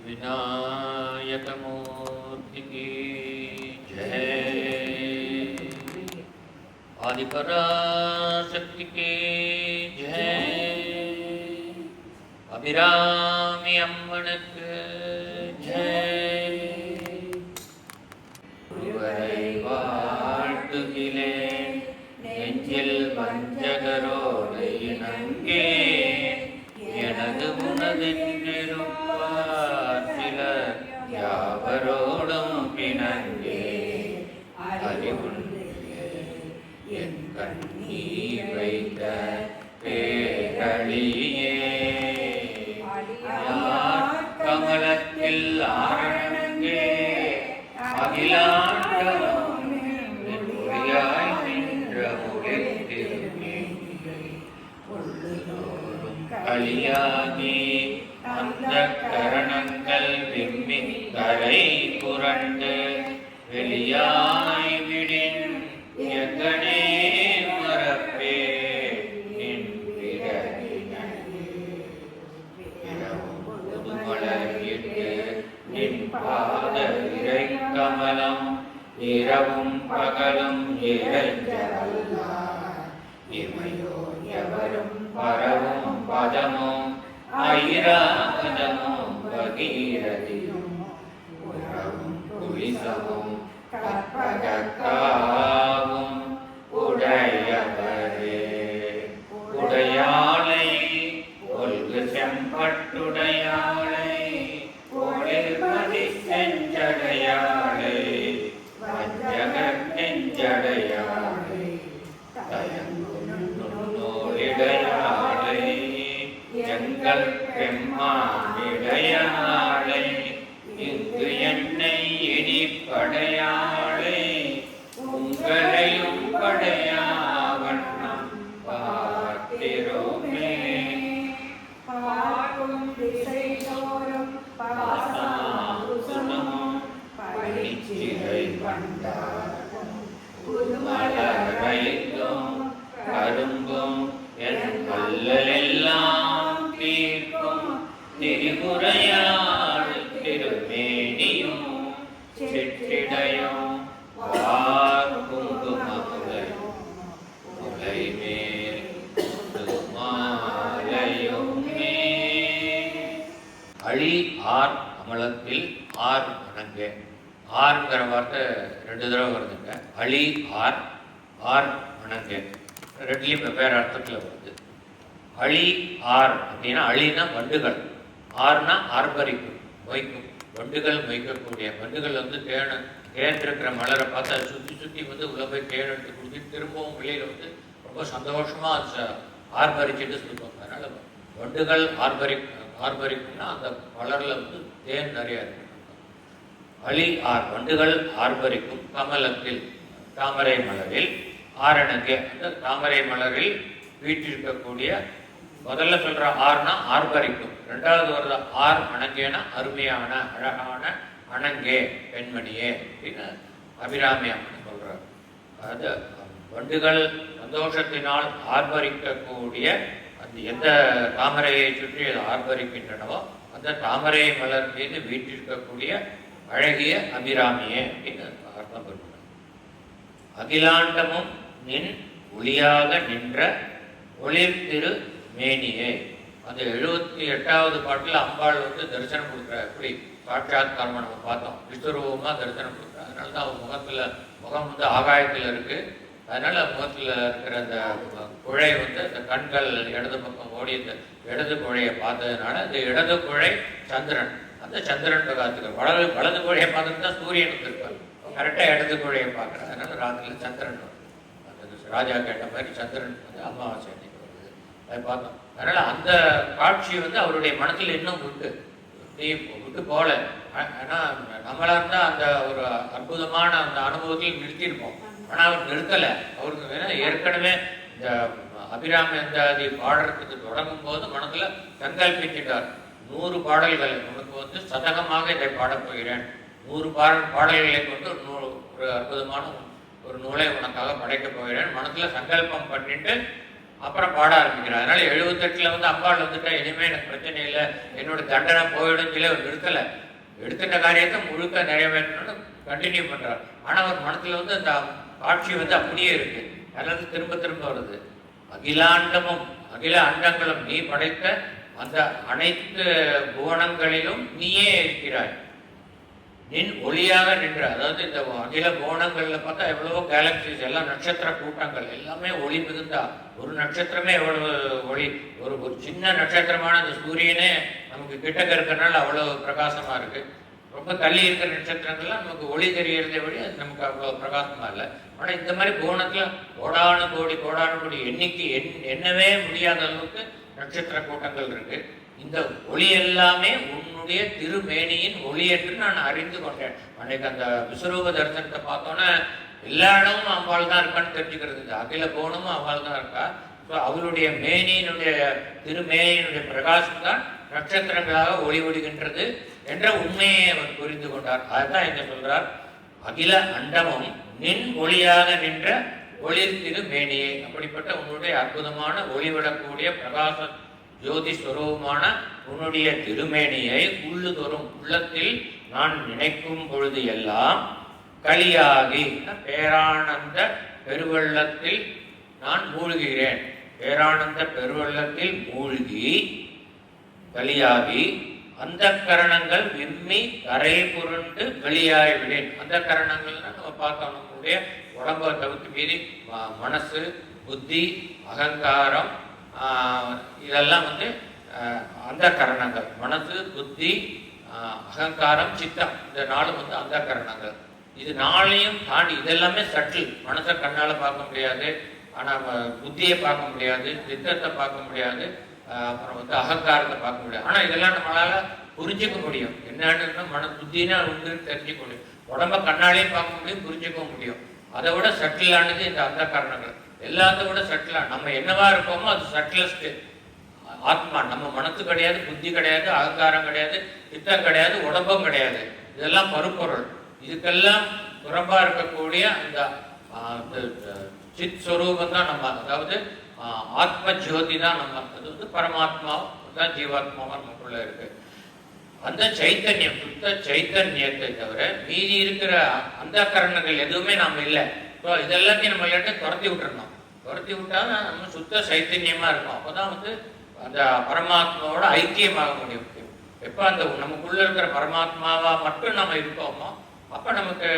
विनायकमूर्ति की जय, आदिपराशक्ति की जय, अभिरामि अम्मनुक्कु जय. ஒருவரை வாழ்த்துகிலேன் நெஞ்சில் வஞ்சகரோடு இணங்கே எனது உனதென்றிருப்பார் சிலர் யாவரோடும் பிணங்கே அறிவுண்டு என் கண்ணீர் வைத்த பேரழியே யார் கமலத்தில் ஆரணங்கே அகிலாண்டமும் ஒளியாய் நின்ற கலியாகி அந்த கரணங்கள் விம்மி கரை புரண்டு வெளியாய் விடின் எங்கனே மரப்பே நின் புதுமலர்கிட்டு நின் பாத இறை கமலம் இரவும் பகலும் இறைஞ்சவல்லார் இமையோ எவரும் பரவும் பதமும் ஐராவதமும் பகீரதியும் உறவும் குளிசமும் கற்பகக்காவும் உடையவரே உடையாளை ஒல்கு செம்பட்டுடையாளை ஒளிர்மதி செஞ்சடையாளை வஞ்சகர் நெஞ்சடையாளை தயங்குநூலிடையாளை எங்கள் பெம்மானிடையாளை இங்கு என்னை இனி படையாளை உங்களையும் படையாவண்ணம் பார்த்திரோமே பார்க்கும் திசைதோறும் பாசாங்குசமும் பழிச்சிறை பண்டாரும் புதுமலரைக்கும் கரும்பும் என் கல்லலெல்லாம் தீர்க்கும் திரிபுரையாள் திருமேனியும் சிற்றிடையும் குங்குமமுலையும் முலைமேல் மாலையுமே. அழி ஆர் அமலத்தில் ஆர் வணங்க. ஆர்ங்கிற வார்த்தை 2 தடவை வருதுங்க. அழி ஆர் ஆர் வணங்க ரெண்டுலையும் வெவ்வேறு அர்த்தத்தில் வருது. அழி ஆர் அப்படின்னா அழினா வண்டுகள், ஆர்னா ஆர்ப்பரிக்கும் மொய்க்கும். வண்டுகள் மொய்க்கக்கூடிய வண்டுகள் வந்து தேர்ந்திருக்கிற மலரை பார்த்து அதை சுற்றி சுற்றி வந்து உள்ள போய் தேன் எடுத்து கொடுத்து திரும்பவும் வெளியில் வந்து ரொம்ப சந்தோஷமாக அது ஆர்ப்பரிச்சுட்டு சொல்லுவாங்க. அதனால் வண்டுகள் ஆர்ப்பரிக்கும்னா அந்த மலரில் வந்து தேன் நிறையா இருக்கு. அழி ஆர் வண்டுகள் ஆர்ப்பரிக்கும் கமலத்தில் தாமரை மலரில் ஆரணங்கே அந்த தாமரை மலரில் வீட்டிருக்கக்கூடிய முதல்ல சொல்ற ஆர்னா ஆர்ப்பரிக்கும், 2வது வர்ற ஆர் அணங்கேனா அருமையான அழகான அணங்கே பெண்மணியே அப்படின்னு அபிராமி அம்மன் சொல்றார். அது வண்டுகள் சந்தோஷத்தினால் ஆர்ப்பரிக்கக்கூடிய அந்த எந்த தாமரையை சுற்றி அது ஆர்ப்பரிக்கின்றனவோ அந்த தாமரை மலர் மீது வீட்டிருக்கக்கூடிய அழகிய அபிராமியே அப்படின்னு அர்த்தம் பண்ணுறார். அகிலாண்டமும் நின் ஒளியாக நின்ற ஒளிர் திரு மேனியே. அந்த 78வது பாட்டில் அம்பாள் வந்து தரிசனம் கொடுக்குற எப்படி சாட்சாத்காரமாக நம்ம பார்த்தோம், விஸ்வரூபமாக தரிசனம் கொடுக்குறா. அதனால தான் அவங்க முகம் வந்து ஆகாயத்தில் இருக்குது. அதனால் முகத்தில் இருக்கிற அந்த குழை வந்து அந்த கண்கள் இடது பக்கம் ஓடி அந்த இடது குழையை பார்த்ததுனால அந்த இடது குழை சந்திரன், அந்த சந்திரன் காத்துக்கள். வலது குழையை பார்த்துட்டு தான் சூரியன் இருப்பார், கரெக்டாக இடது குழையை பார்க்குறேன். அதனால ராத்திரியில் சந்திரன் வருது. அந்த ராஜா கேட்ட மாதிரி சந்திரன் வந்து அமாவாசை அன்னைக்கு வருது, அதை பார்த்தோம். அதனால் அந்த காட்சி வந்து அவருடைய மனத்தில் இன்னும் விட்டு போகல. ஆனால் நம்மளாக இருந்தால் அந்த ஒரு அற்புதமான அந்த அனுபவத்தில் நிறுத்தியிருப்போம். ஆனால் அவர் நிறுத்தலை. அவருக்கு வேணா ஏற்கனவே இந்த அபிராமி பாடுறதுக்கு தொடங்கும் போது மனதில் சங்கல்பிக்கின்றார். 100 பாடல்கள் உனக்கு வந்து சதகமாக இதை பாடப் போகிறேன், 100 பாடல்களை கொண்டு ஒரு அற்புதமான ஒரு நூலை உனக்காக படைக்கப் போகிறேன் மனதில் சங்கல்பம் பண்ணிட்டு அப்புறம் பாட ஆரம்பிக்கிறார். அதனால 78ல் வந்து அம்பாள் வந்துட்டா இனிமேல் எனக்கு பிரச்சனை இல்லை, என்னோட தண்டனை போயிடும் சொல்லி அவர் நிறுத்தலை. எடுத்துட்ட காரியத்தை முழுக்க நிறைவேற்றணும்னு கண்டினியூ பண்ணுறார். ஆனால் அவர் மனத்தில் வந்து அந்த காட்சி வந்து அப்படியே இருக்கு, அல்லது திரும்ப திரும்ப வருது. அகிலாண்டமும் அகில அண்டங்களும் நீ படைத்த அந்த அனைத்து புவனங்களிலும் நீயே இருக்கிறாய். நின் ஒளியாக நின்ற, அதாவது இந்த அகில புவனங்கள்ல பார்த்தா எவ்வளவோ கேலக்சிஸ், எல்லாம் நட்சத்திர கூட்டங்கள், எல்லாமே ஒளி மிகுந்தா. ஒரு நட்சத்திரமே எவ்வளவு ஒளி, ஒரு ஒரு சின்ன நட்சத்திரமான இந்த சூரியனே நமக்கு கிட்டக்க இருக்கிறனால அவ்வளவு பிரகாசமா இருக்கு. ரொம்ப தள்ளி இருக்கிற நட்சத்திரங்கள்லாம் நமக்கு ஒளி தெரியறதை வழி அது நமக்கு அவ்வளவு பிரகாசமா இல்லை. ஆனா இந்த மாதிரி புவனத்துல கோடானு கோடி எண்ணிக்கை எண்ணவே முடியாத அளவுக்கு நட்சத்திர கூட்டங்கள் இருக்கு. இந்த ஒளி எல்லாமே உன்னுடைய திருமேனியின் ஒளி என்று நான் அறிந்து கொண்டேன். அன்னைக்கு அந்த விஸ்வரூப தரிசனத்தை பார்த்தோன்னே எல்லா இடமும் அம்பாள் தான் இருக்கான்னு தெரிஞ்சுக்கிறது. இந்த அகில கோணமும் அம்பாள் தான் இருக்கா. ஸோ அவளுடைய மேனியினுடைய திருமேனியினுடைய பிரகாசம் தான் நட்சத்திரங்களாக ஒளி ஒளிகின்றது என்ற உண்மையை அவர் புரிந்து கொண்டார். அதுதான் என்ன சொல்றார், அகில அண்டமும் நின் ஒளியாக நின்ற ஒளிர் திருமேனியை. அப்படிப்பட்ட உன்னுடைய அற்புதமான ஒளிவிடக்கூடிய பிரகாச ஜோதி ஸ்வரூபமான உன்னுடைய திருமேனியை உள்ளுதொறும் உள்ளத்தில் நான் நினைக்கும் பொழுது எல்லாம் களியாகி பேரானந்த பெருவெள்ளத்தில் நான் மூழ்கிறேன். பேரானந்த பெருவெள்ளத்தில் மூழ்கி களியாகி அந்த கரணங்கள் விம்மி கரை புரண்டு வெளியாகிவிடேன். அந்த கரணங்கள்னா நம்ம பார்த்தோம், நம்மளுடைய உடம்பை தவிர்த்து மீறி மனசு, புத்தி, அகங்காரம், இதெல்லாம் வந்து அந்த கரணங்கள். மனசு, புத்தி, அகங்காரம், சித்தம், இந்த நாளும் வந்து அந்த கரணங்கள். இது நாளையும் தாண்டி இதெல்லாமே சட்டில். மனசை கண்ணால் பார்க்க முடியாது, ஆனால் புத்தியை பார்க்க முடியாது, சித்தத்தை பார்க்க முடியாது, அப்புறம் வந்து அகங்காரத்தை பார்க்க முடியாது. ஆனால் இதெல்லாம் நம்மளால புரிஞ்சுக்க முடியும். என்னன்னு புத்தினா உண்டுன்னு தெரிஞ்சுக்க முடியும். உடம்ப கண்ணாலேயும் பார்க்க முடியும், புரிஞ்சுக்கவும் முடியும். அதை விட சட்டிலானது இந்த அந்த காரணங்கள். எல்லாத்த விட சட்டிலான நம்ம என்னவா இருக்கோமோ அது சட்டிலஸ்ட் ஆத்மா. நம்ம மனசு கிடையாது, புத்தி கிடையாது, அகங்காரம் கிடையாது, சித்தம் கிடையாது, உடம்பும் கிடையாது. இதெல்லாம் பருப்பொருள். இதுக்கெல்லாம் புறம்பா இருக்கக்கூடிய அந்த சித் ஸ்வரூபம் தான் நம்ம, அதாவது ஆத்ம ஜோதி தான் நம்ம. அது வந்து பரமாத்மா தான், ஜீவாத்மாவா நமக்குள்ள இருக்கு. அந்த சைத்தன்யம், சுத்த சைத்தன்யத்தை தவிர மீதி இருக்கிற அந்த கரணங்கள் எதுவுமே நம்ம இல்லை. ஸோ இதெல்லாத்தையும் நம்ம இல்லாட்டி துரத்தி விட்டுறணும். துரத்தி விட்டா நம்ம சுத்த சைத்தன்யமா இருக்கும். அப்போதான் வந்து அந்த பரமாத்மாவோட ஐக்கியமாக முடியும். எப்போ அந்த நமக்குள்ள இருக்கிற பரமாத்மாவா மட்டும் நம்ம இருக்கோமோ அப்போ நமக்கு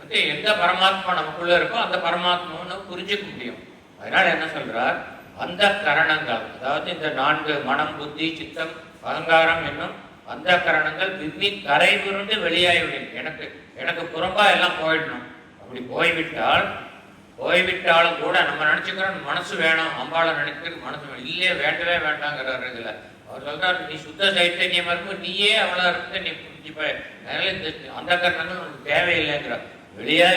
வந்து எந்த பரமாத்மா நமக்குள்ள இருக்கோ அந்த பரமாத்மாவை நம்ம புரிஞ்சுக்க முடியும். அதனால என்ன சொல்றார், அந்த கரணங்கள், அதாவது இந்த 4 மனம், புத்தி, சித்தம், அகங்காரம் என்னும் அந்த கரணங்கள் விம்மி கரை புரண்டு வெளியாகிவிடும். எனக்கு புறம்பா எல்லாம் போயிடணும். அப்படி போய்விட்டாலும் கூட நம்ம நினைச்சுக்கிறோம் மனசு வேணும், அம்பாளை நினைக்கிறது மனசு வேணும். இல்லையே, வேண்டவே வேண்டாங்கிறார். இதுல அவர் சொல்றாரு, நீ சுத்த சைத்தன்யமா இருக்கும், நீயே அவ்வளோ இருக்க நீ புரிஞ்சுப்ப. அதனால இந்த அந்த கரணங்கள் உனக்கு தேவையில்லைங்கிற வெளியே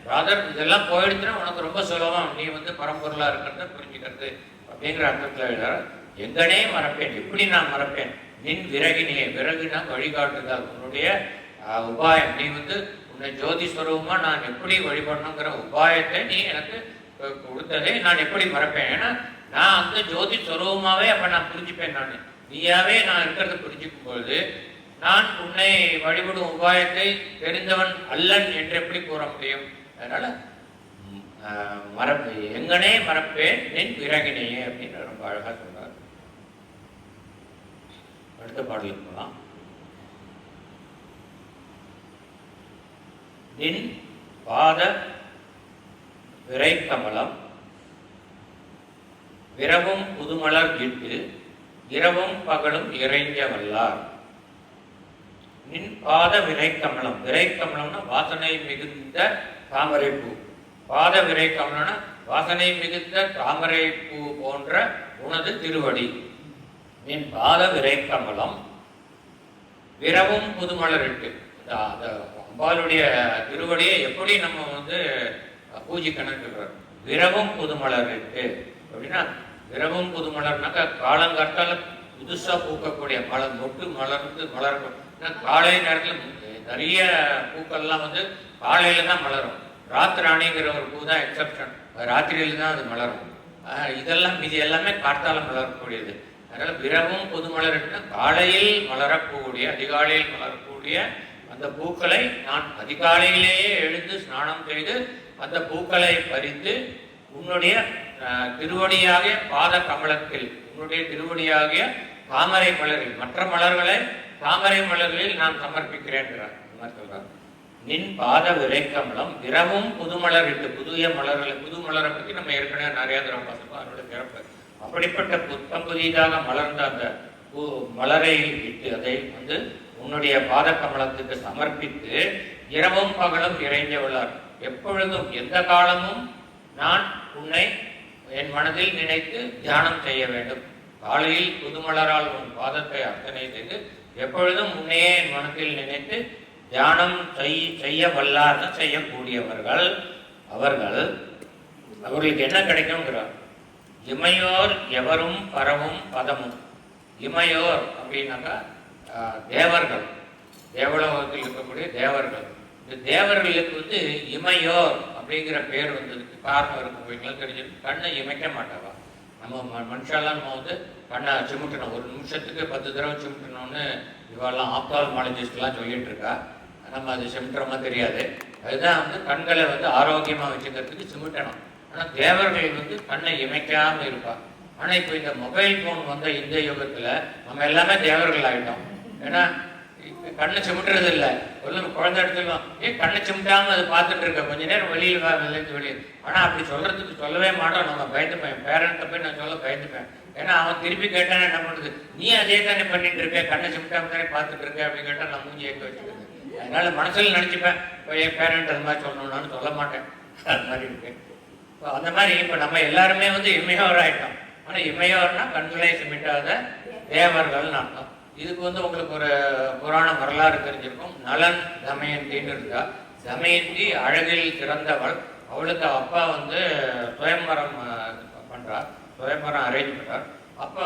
ராதர் இதெல்லாம் போயிடுச்சுன்னா உனக்கு ரொம்ப சுலபம், நீ வந்து பரம்பொருளா இருக்கிறத புரிஞ்சுக்கிறது அப்படிங்கிற அர்த்தத்தில் எழுதுறார். எங்கனே மறப்பேன், எப்படி நான் மறப்பேன், நின் விறகினியே. விறகுனா வழிகாட்டுதல், உன்னுடைய உபாயம். நீ வந்து உன்னை ஜோதி ஸ்வரூபமா நான் எப்படி வழிபடணுங்கிற உபாயத்தை நீ எனக்கு கொடுத்ததை நான் எப்படி மறப்பேன். ஏன்னா நான் அந்த ஜோதி ஸ்வரூபமாவே அப்ப நான் புரிஞ்சுப்பேன். நான் நீயாவே நான் இருக்கிறத புரிஞ்சுக்கும் பொழுது நான் உன்னை வழிபடும் உபாயத்தை தெரிந்தவன் அல்லன் என்று எப்படி கூற முடியும்? அதனால எங்கனே மறப்பேன் நின் விறகினையே அப்படின்னு ரொம்ப அழகா சொல்றார். அடுத்த பாடலுக்கு போகலாம். நின் பாத விரை கமலம் விரவும் புதுமலர் இட்டு இரவும் பகலும் இறைஞ்ச வல்லார். நின் பாத விரை கமலம். விரை கமலம்னா வாசனை மிகுந்த தாமரை பூ. பாத விரை கமலம்னா வாசனை மிகுந்த தாமரை பூ போன்ற உனது திருவடி. நின் பாத விரை கமலம் விரவும் புதுமலர் இட்டு. அம்பாளுடைய திருவடியை எப்படி நம்ம வந்து பூஜிக்கணும்னு சொல்றார். விரவும் புதுமலர் இட்டு அப்படின்னா, விரவும் புதுமலர்னாக்கா காலங்காட்டால புதுசா பூக்கக்கூடிய மலர், மொட்டு மலர்ந்து மலரும். காலை நேரத்தில் நிறைய பூக்கள்லாம் வந்து காலையில தான் மலரும். ராத்திராணிங்கிற ஒரு பூ தான் எக்ஸப்ஷன், ராத்திரியில தான் அது மலரும். இதெல்லாம் இது எல்லாமே காற்றால மலரக்கூடியது. அதனால் விரவும் புது மலர்னா காலையில் மலரக்கூடிய, அதிகாலையில் மலரக்கூடிய அந்த பூக்களை நான் அதிகாலையிலேயே எழுந்து ஸ்நானம் செய்து அந்த பூக்களை பறித்து உன்னுடைய திருவடியாகிய பாத கமலத்தில், உன்னுடைய திருவடியாகிய தாமரை மலரில், மற்ற மலர்களை தாமரை மலர்களில் நான் சமர்ப்பிக்கிறேன் சொல்றார். நின் பாத விரைக்கமலம் விரவும் புதுமலர் இட்டு, புதிய மலர்களை, புது மலரை பற்றி நம்ம ஏற்கனவே நிறைய தரம் பார்த்துருக்கோம். அதனுடைய சிறப்பு அப்படிப்பட்ட புத்தம் புதிதாக மலர்ந்த அந்த மலரை இட்டு அதை வந்து உன்னுடைய பாத கமலத்துக்கு சமர்ப்பித்து இரவும் பகலும் இறைஞ்சவளார். எப்பொழுதும் எந்த காலமும் நான் உன்னை என் மனதில் நினைத்து தியானம் செய்ய வேண்டும். காலையில் புதுமலரால் உன் பாதத்தை அர்ச்சனை செய்து எப்பொழுதும் உன்னையே என் மனத்தில் நினைத்து தியானம் செய்ய வல்லார்னு செய்யக்கூடியவர்கள் அவர்களுக்கு என்ன கிடைக்கும்ங்கிறார். இமையோர் எவரும் பரவும் பதமும். இமையோர் அப்படின்னாக்கா தேவர்கள், தேவலோகத்தில் இருக்கக்கூடிய தேவர்கள். இந்த தேவர்களுக்கு வந்து இமையோர் அப்படிங்கிற பேர் வந்ததுக்கு காரணம் இருக்கும். தெரிஞ்சிருக்கு, கண்ணை இமைக்க மாட்டாவா. நம்ம மனுஷாலாம் நம்ம வந்து கண்ணை சிமிட்டணும், ஒரு நிமிஷத்துக்கு 10 தடவை சிமிட்டணும்னு இவெல்லாம் ஆப்தால்மாலஜிஸ்ட்லாம் சொல்லிட்டு இருக்கா. நம்ம அது சிமிட்டுறமா தெரியாது. அதுதான் வந்து கண்களை வந்து ஆரோக்கியமாக வச்சுக்கிறதுக்கு சிமிட்டணும். ஆனால் தேவர்கள் வந்து கண்ணை இமைக்காமல் இருப்பாள். ஆனால் இப்போ இந்த மொபைல் ஃபோன் வந்த இந்த யுகத்தில் நம்ம எல்லாமே தேவர்கள் ஆகிட்டோம். ஏன்னா கண்ணை சிமிட்டுறது இல்லை. குழந்தை எடுத்துக்கலாம், கண்ணை சிமிட்டாமல் அது பார்த்துட்டு இருக்க, கொஞ்ச நேரம் வெளியில் வெளியே. ஆனால் அப்படி சொல்கிறதுக்கு சொல்லவே மாட்டோம். நம்ம பயந்துப்பேன், பேரண்ட்டை போய் நான் சொல்ல பயந்துப்பேன். ஏன்னா அவன் திருப்பி கேட்டானே என்ன பண்ணுறது, நீ அதே தானே பண்ணிட்டு இருக்க, கண்ணை சிமிட்டாமல் தானே பார்த்துட்டு இருக்க அப்படின்னு கேட்டால் நான் மூஞ்சி ஏற்க வச்சுக்கிறது. அதனால மனசில் நினச்சிப்பேன், இப்போ என் பேரண்ட் அது மாதிரி சொல்லணும்னு சொல்ல மாட்டேன். அது மாதிரி இருக்கு. இப்போ அந்த மாதிரி இப்போ நம்ம எல்லாருமே வந்து இமையோர் ஆகிட்டோம். ஆனால் இமையோர்னா கண்களை சிமிட்டாத தேவர்கள்னு அர்த்தம். இதுக்கு வந்து உங்களுக்கு ஒரு புராண வரலாறு தெரிஞ்சிருக்கும். நலன் தமயந்தின்னு இருக்கா. தமயந்தி அழகில் சிறந்தவள். அவளுக்கு அப்பா வந்து சுயம்பரம் பண்ணுறார், சுயம்பரம் அரேஞ்ச் பண்ணுறார். அப்போ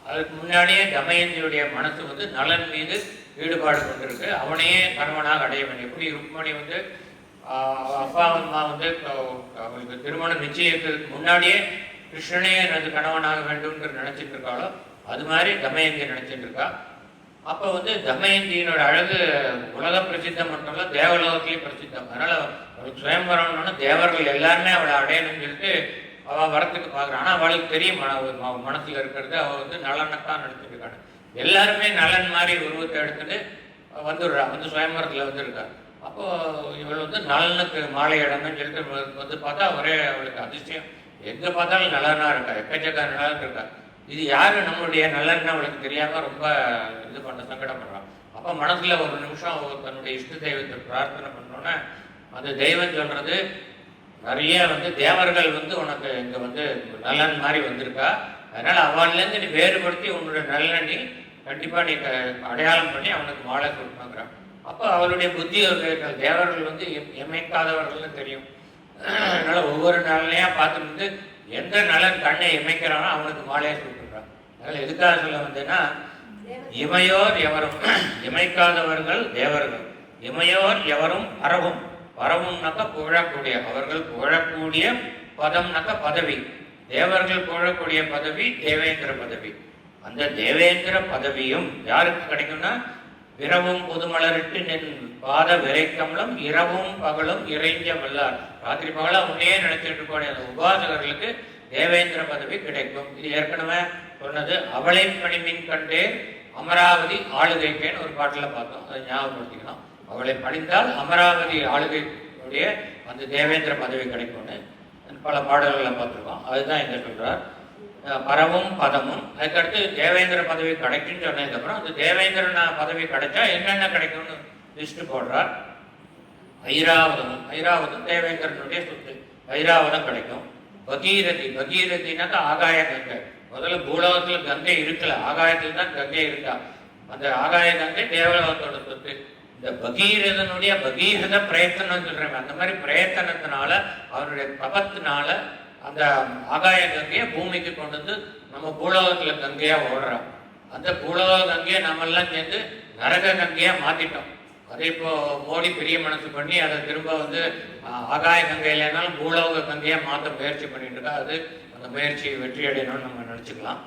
அதுக்கு முன்னாடியே தமயந்தியுடைய மனசு வந்து நலன் மீது ஈடுபாடு கொண்டிருக்கு. அவனையே கணவனாக அடைய வேண்டும். எப்படி ருக்மணி வந்து அப்பா அம்மா வந்து அவளுக்கு திருமணம் நிச்சயத்துக்கு முன்னாடியே கிருஷ்ணனே எனது கணவனாக வேண்டும்னு நினைச்சிட்டு இருக்காளோ அது மாதிரி தமயந்தி நினைச்சிட்டு இருக்கா. அப்போ வந்து தமயந்தியினோட அழகு உலக பிரசித்தம் மட்டும் இல்லை, தேவலோகத்திலேயே பிரசித்தம். அதனால அவளுக்கு சுயம்பரம்னா தேவர்கள் எல்லாருமே அவளை அடையணும்னு சொல்லிட்டு அவள் வரத்துக்கு பார்க்குறான். ஆனால் அவளுக்கு தெரியும் மனசில் இருக்கிறது அவள் வந்து நலனைத்தான் நினைச்சிட்டு இருக்காங்க. எல்லாருமே நலன் மாதிரி உருவத்தை எடுத்துட்டு வந்துடுறா, வந்து சுயம்பரத்தில் வந்துருக்கா. அப்போது இவள் வந்து நலனுக்கு மாலை இடம்னு சொல்லிட்டு வந்து பார்த்தா ஒரே அவளுக்கு அதிசயம். எங்கே பார்த்தாலும் நலனாக இருக்கா, எக்கச்சக்க நலன் இருக்கா. இது யாரு நம்மளுடைய நலன்னு அவளுக்கு தெரியாமல் ரொம்ப இது பண்ண சங்கடப்படுறான். அப்போ மனசில் ஒரு நிமிஷம் தன்னுடைய இஷ்ட தெய்வத்தை பிரார்த்தனை பண்ணோன்னே அந்த தெய்வம் சொல்கிறது, நிறைய வந்து தேவர்கள் வந்து உனக்கு இங்கே வந்து நலன் மாதிரி வந்திருக்கா. அதனால் அவள்லேருந்து நீ வேறுபடுத்தி உன்னுடைய நலனை நீ கண்டிப்பாக நீ அடையாளம் பண்ணி அவனுக்கு மாலை கொடுப்பாங்கிறான். அப்போ அவளுடைய புத்தி தேவர்கள் வந்து இமைக்காதவர்கள்னு தெரியும். அதனால் ஒவ்வொரு நலனையாக பார்த்துட்டு எந்த நலன் கண்ணை இமைக்கிறானோ அவனுக்கு மாலையை கொடுத்துருக்கான். அதனால் எதுக்காக சொல்ல வந்தேன்னா, இமையோர் எவரும் இமைக்காதவர்கள் தேவர்கள், இமையோர் எவரும் பரவும். பரவும்னாக்கா புகழக்கூடிய, அவர்கள் புகழக்கூடிய பதம்னாக்கா பதவி. தேவர்கள் புகழக்கூடிய பதவி தேவேந்திர பதவி. அந்த தேவேந்திர பதவியும் யாருக்கு கிடைக்கும்னா, விரவும் புதுமலரிட்டு நின் பாத விரைக்கமலம் இரவும் பகலும் இறைஞ்ச வல்லார். ராத்திரி பகலா உன்னையே நினைச்சிட்டு இருக்கக்கூடிய அந்த உபாசகர்களுக்கு தேவேந்திர பதவி கிடைக்கும். இது ஏற்கனவே சொன்னது. அவளை பணிமின் கண்டே அமராவதி ஆளுகைக்கேன்னு ஒரு பாட்டில் பார்த்தோம், அதை ஞாபகப்படுத்திக்கலாம். அவளை பணிந்தால் அமராவதி ஆளுகையுடைய அந்த தேவேந்திர பதவி கிடைக்கும்னு பல பாடல்களில் பார்த்துருக்கோம். அதுதான் இங்கே சொல்கிறார். பரவும் பதமும். அதுக்கடுத்து தேவேந்திர பதவி கிடைக்குன்னு சொன்னதுக்கப்புறம் அந்த தேவேந்திர பதவி கிடைச்சா என்னென்ன கிடைக்கும்னு லிஸ்ட்டு போடுறார். ஐராவதம் தேவேந்திரனுடைய சொத்து. ஐராவதம் கிடைக்கும். பகீரதி, பகீரதினாக்கா ஆகாய கங்கை. முதல்ல பூலோகத்தில் கங்கை இருக்கல, ஆகாயத்தில் தான் கங்கை இருக்கா. அந்த ஆகாய கங்கை தேவலோகத்தோட சொத்து. இந்த பகீரதனுடைய பகீரத பிரயத்தனம் சொல்றாங்க. அந்த மாதிரி பிரயத்தனத்தினால அவருடைய தபத்தினால அந்த ஆகாய கங்கையை பூமிக்கு கொண்டு வந்து நம்ம பூலோகத்தில் கங்கையாக ஓடுறோம். அந்த பூலோக கங்கையை நம்மெல்லாம் சேர்ந்து நரக கங்கையாக மாற்றிட்டோம். அதே இப்போ மோடி பெரிய மனசு பண்ணி அதை திரும்ப வந்து ஆகாய கங்கை இல்லைனாலும் பூலோக கங்கையாக மாற்ற முயற்சி பண்ணிட்டு இருக்கா. அது அந்த அந்த முயற்சி வெற்றி அடையணும்னு நம்ம நினச்சிக்கலாம்.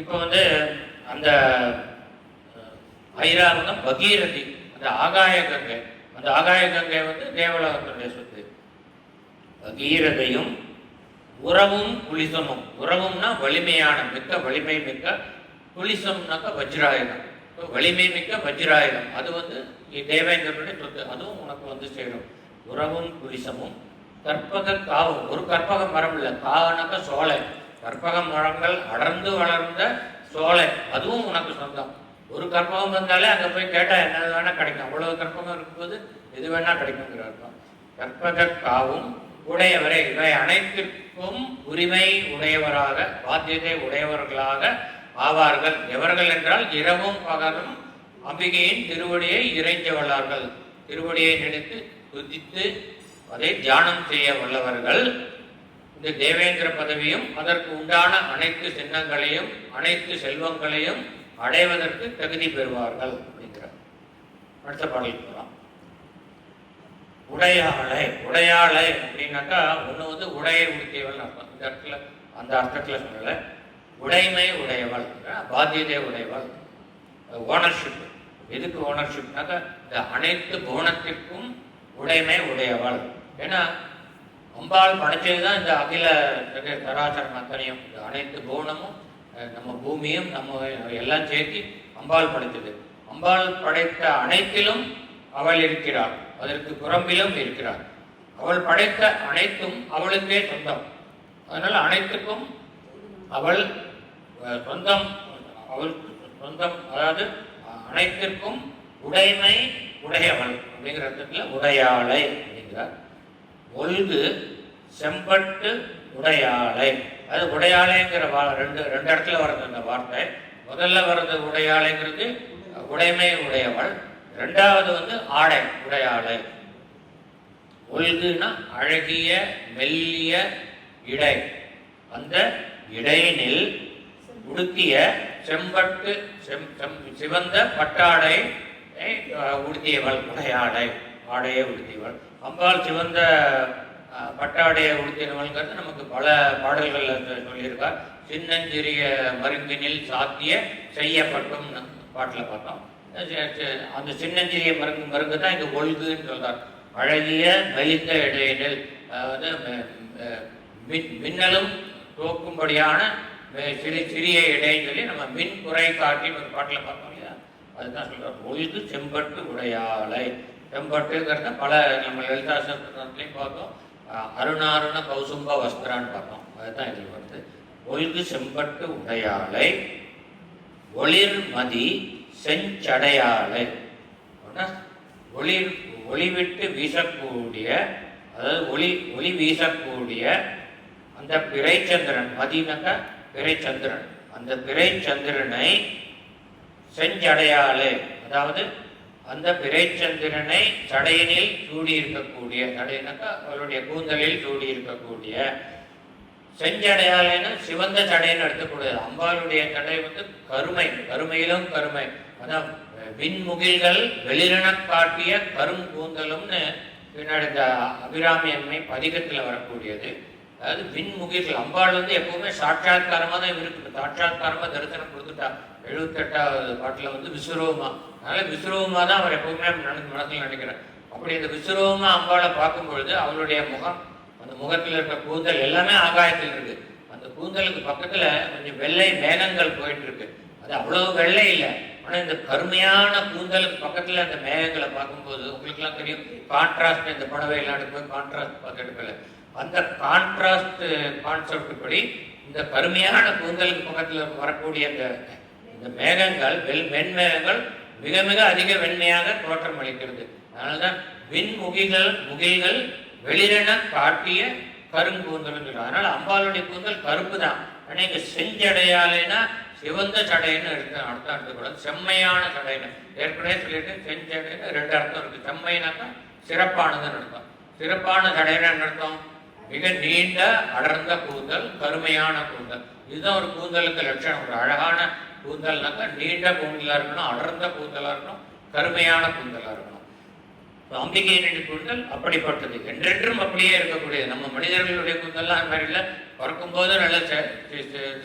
இப்போ அந்த ஐராவதம் பகீரதி, அந்த ஆகாய கங்கை, அந்த ஆகாய கங்கை தேவலோகத்தினுடைய சொத்து. பகீரதையும் உறவும் குளிசமும், உறவும்னா வலிமையான மிக்க வலிமை மிக்க, குளிசம்னாக்கா வஜ்ராயுதம், வலிமை மிக்க வஜ்ராயுதம். அது தேவேந்திரனுடைய சொத்து, அதுவும் உனக்கு சேரும். உறவும் குளிசமும் கற்பக காவும், ஒரு கற்பக மரம் இல்லை, காவனாக்கா சோலை, கற்பக மரங்கள் அடர்ந்து வளர்ந்த சோலை, அதுவும் உனக்கு சொந்தம். ஒரு கற்பகம் வந்தாலே அங்கே போய் கேட்டால் என்ன வேணா கிடைக்கும், அவ்வளவு கற்பகம் இருக்கும்போது எது வேணா கிடைக்குங்கிற அர்த்தம். கற்பக காவும் உடையவரே, இவை அனைத்திற்கும் உரிமை உடையவராக, பாத்தியத்தை உடையவர்களாக ஆவார்கள். எவர்கள் என்றால் இரவும் பகலும் அம்பிகையின் திருவடியை இறைஞ்சவள்ளார்கள். திருவடியை நினைத்து துதித்து அதை தியானம் செய்ய வல்லவர்கள் இந்த தேவேந்திர பதவியும் அதற்கு உண்டான அனைத்து சின்னங்களையும் அனைத்து செல்வங்களையும் அடைவதற்கு தகுதி பெறுவார்கள் அப்படிங்கிறார். அடுத்த பாடலுக்கு போகலாம். உடையாளை, உடையாளை அப்படின்னாக்கா ஒன்று உடையை உடுத்தியவள் அர்த்தம். இந்த இடத்துல அந்த அர்த்தத்தில் சொல்லலை. உடைமை உடையவள், பாத்தியதை உடையவள், ஓனர்ஷிப். எதுக்கு ஓனர்ஷிப்னாக்கா இந்த அனைத்து புவனத்திற்கும் உடைமை உடையவள். ஏன்னா அம்பாள் படைச்சது தான் இந்த அகில சராசரம் அத்தனையும், இந்த அனைத்து புவனமும் நம்ம பூமியும் நம்ம எல்லாம் சேர்த்து அம்பாள் படைத்தது. அம்பாள் படைத்த அனைத்திலும் அவள் இருக்கிறாள், அதற்கு புறம்பிலும் இருக்கிறாள். அவள் படைத்த அனைத்தும் அவளுக்கே சொந்தம். அதனால அனைத்துக்கும் அவள் சொந்தம், அவள் சொந்தம், அதாவது அனைத்திற்கும் உடைமை உடையவள் அப்படிங்கிற இடத்துல உடையாளை அப்படிங்கிறார். ஒல்கு செம்பட்டு உடையாளை, அது உடையாளைங்கிற ரெண்டு இடத்துல வருது அந்த வார்த்தை. முதல்ல வர்றது உடையாளைங்கிறது உடைமை உடையவள், ரெண்டாவது ஆடை உடையாளை. ஒல்குனா அழகிய மெல்லிய இடை, அந்த இடையினில் உடுத்திய செம்பட்டு சிவந்த பட்டாடை உடுத்தியவள் உடையாடை, ஆடையை உடுத்தியவள். அம்பாள் சிவந்த பட்டாடையை உடுத்தினவள்ங்கிறது நமக்கு பல பாடல்களில் சொல்லியிருக்கார். சின்னஞ்சிறிய மருங்கினில் சாத்திய செய்யப்பட்டும் பாட்டில் பார்த்தோம். அந்த சின்னஞ்சிறிய மருங்கு தான் இங்கே ஒல்குன்னு சொல்றார். அழகிய மெலிந்த இடையினில், அதாவது மின்னலும் தோக்கும்படியான சிறிய இடைன்னு சொல்லி நம்ம மின் குறை காட்டின்னு ஒரு பாட்டில் பார்த்தோம் இல்லையா, அதுதான் சொல்றார். ஒல்கு செம்பட்டு உடையாளை. செம்பட்டுங்கிறத பல நம்ம லலிதா சாஸ்திரத்துலையும் பார்த்தோம். அருணாருண கௌசும்ப வஸ்திரான்னு பார்த்தோம், அதுதான் இதில் வருது. ஒல்கு செம்பட்டு உடையாளை ஒளிர்மதி செஞ்சடையாளை, ஒளிவிட்டு வீசக்கூடிய, அதாவது ஒளி வீசக்கூடிய அந்த பிறைச்சந்திரன், மதினாக்க பிறைச்சந்திரன், அந்த பிறைச்சந்திரனை செஞ்சடையாளே, அதாவது அந்த பிறைச்சந்திரனை சடையனில் சூடி இருக்கக்கூடிய, சடையனாக்கா அவருடைய கூந்தலில் சூடி இருக்கக்கூடிய, செஞ்சடையாளேன்னு சிவந்த சடைன்னு எடுத்துக்கூடாது. அம்பாளுடைய சடை கருமை, கருமையிலும் கருமை, அதான் விண்முகில்கள் வெளிரண காட்டிய கரும் கூந்தலும்னு பின்னாடி இந்த அபிராமி அம்மை பதிகத்தில் வரக்கூடியது. அதாவது விண்முகில்கள், அம்பாள் எப்பவுமே சாட்சாத்காரமாக தான் இருக்குது. சாட்சாத்காரமாக தரிசனம் கொடுத்துட்டா 78வது பாட்டில் விஸ்வரூபமா. அதனால விஸ்வரூபமா தான் அவர் எப்பவுமே மனசில் நினைக்கிறார். அப்படி இந்த விஸ்வரூபமா அம்பாளை பார்க்கும் பொழுது அவளுடைய முகம், அந்த முகத்தில் இருக்க கூந்தல் எல்லாமே ஆகாயத்தில் இருக்கு. அந்த கூந்தலுக்கு பக்கத்தில் கொஞ்சம் வெள்ளை மேகங்கள் போயிட்டு இருக்கு. அது அவ்வளவு வெள்ளை இல்லை, ஆனால் இந்த கருமையான கூந்தலுக்கு பக்கத்தில் அந்த மேகங்களை பார்க்கும்போது உங்களுக்குலாம் தெரியும், கான்ட்ராஸ்ட், இந்த புடவை எல்லாம் எடுக்கும்போது கான்ட்ராஸ்ட் பார்த்து எடுக்கல. அந்த கான்ட்ராஸ்ட் கான்செப்ட் படி இந்த கருமையான கூந்தலுக்கு பக்கத்தில் வரக்கூடிய இந்த மேகங்கள் வெண்மேகங்கள் மிக மிக அதிக வெண்மையாக தோற்றம் அளிக்கிறது. அதனால்தான் முகில்கள் வெளிரென காட்டிய கருங்கூந்தல். அதனால அம்பாளுடைய கூந்தல் கருப்பு தான். ஆனால் இங்கே செஞ்சடையாலேனா சிவந்த சடைன்னு அர்த்தம் எடுத்துக்கூடாது, செம்மையான சடைன்னு. ஏற்கனவே சொல்லிட்டு செஞ்சடைன்னு 2 அர்த்தம் இருக்கு. செம்மைனாக்கா சிறப்பானதுன்னு அர்த்தம். சிறப்பான சடைன்னு என்ன அர்த்தம்? மிக நீண்ட அடர்ந்த கூந்தல், கருமையான கூந்தல். இதுதான் ஒரு கூந்தலுக்கு லட்சணம். ஒரு அழகான கூந்தல்னாக்கா நீண்ட கூந்தலாக இருக்கணும், அடர்ந்த கூந்தலாக இருக்கணும், கருமையான கூந்தலாக இருக்கணும். அம்பிகையினுடைய கூந்தல் அப்படிப்பட்டது, என்றென்றும் அப்படியே இருக்கக்கூடியது. நம்ம மனிதர்களுடைய கூந்தல்லாம் அது மாதிரி இல்லை, பிறக்கும்போது நல்ல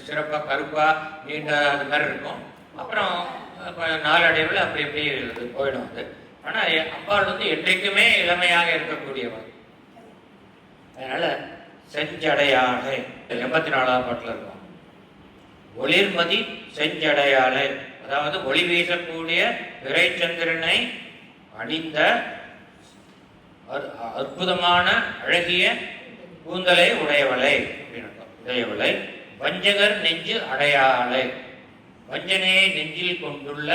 சிறப்பாக கருப்பாக நீண்ட அது மாதிரி இருக்கும். அப்புறம் நாளடைவில் அப்படி எப்படி போயிடும் அது. ஆனால் அம்பாள் வந்து என்றைக்குமே இளமையாக இருக்கக்கூடியவர். அதனால செஞ்சடையாளை 84ஆம் பாட்டில் இருக்கும். ஒளிர்மதி செஞ்சடையாளை, அதாவது ஒளி வீசக்கூடிய பிறைச்சந்திரனை அணிந்த அற்புதமான அழகிய கூந்தலை உடையவளை அப்படின்னு உடையவளை. வஞ்சகர் நெஞ்சு அடையாளை, வஞ்சனையை நெஞ்சில் கொண்டுள்ள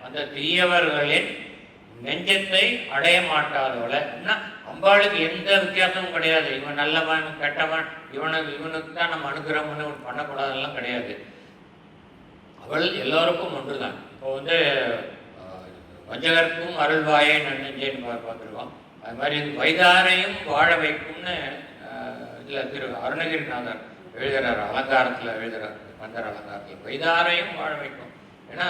அந்த தீயவர்களின் நெஞ்சத்தை அடைய மாட்டாதவளை. அம்பாளுக்கு எந்த வித்தியாசமும் கிடையாது. இவன் நல்லவன் கெட்டவன், இவனுக்கு தான் நம்ம அனுகிரகம்னு பண்ணக்கூடாதெல்லாம் கிடையாது. அவள் எல்லோருக்கும் ஒன்று தான். இப்போ வந்து வஞ்சகருக்கும் அருள்வாயை நன்னெஞ்சேன்னு பார்த்துருக்கோம். அது மாதிரி வைதாரையும் வாழ வைக்கும்னு இதில் திரு அருணகிரிநாதர் எழுதுகிறார், அலங்காரத்தில் எழுதுகிறார், கந்தர் அலங்காரத்தில். வைதாரையும் வாழ வைக்கும். ஏன்னா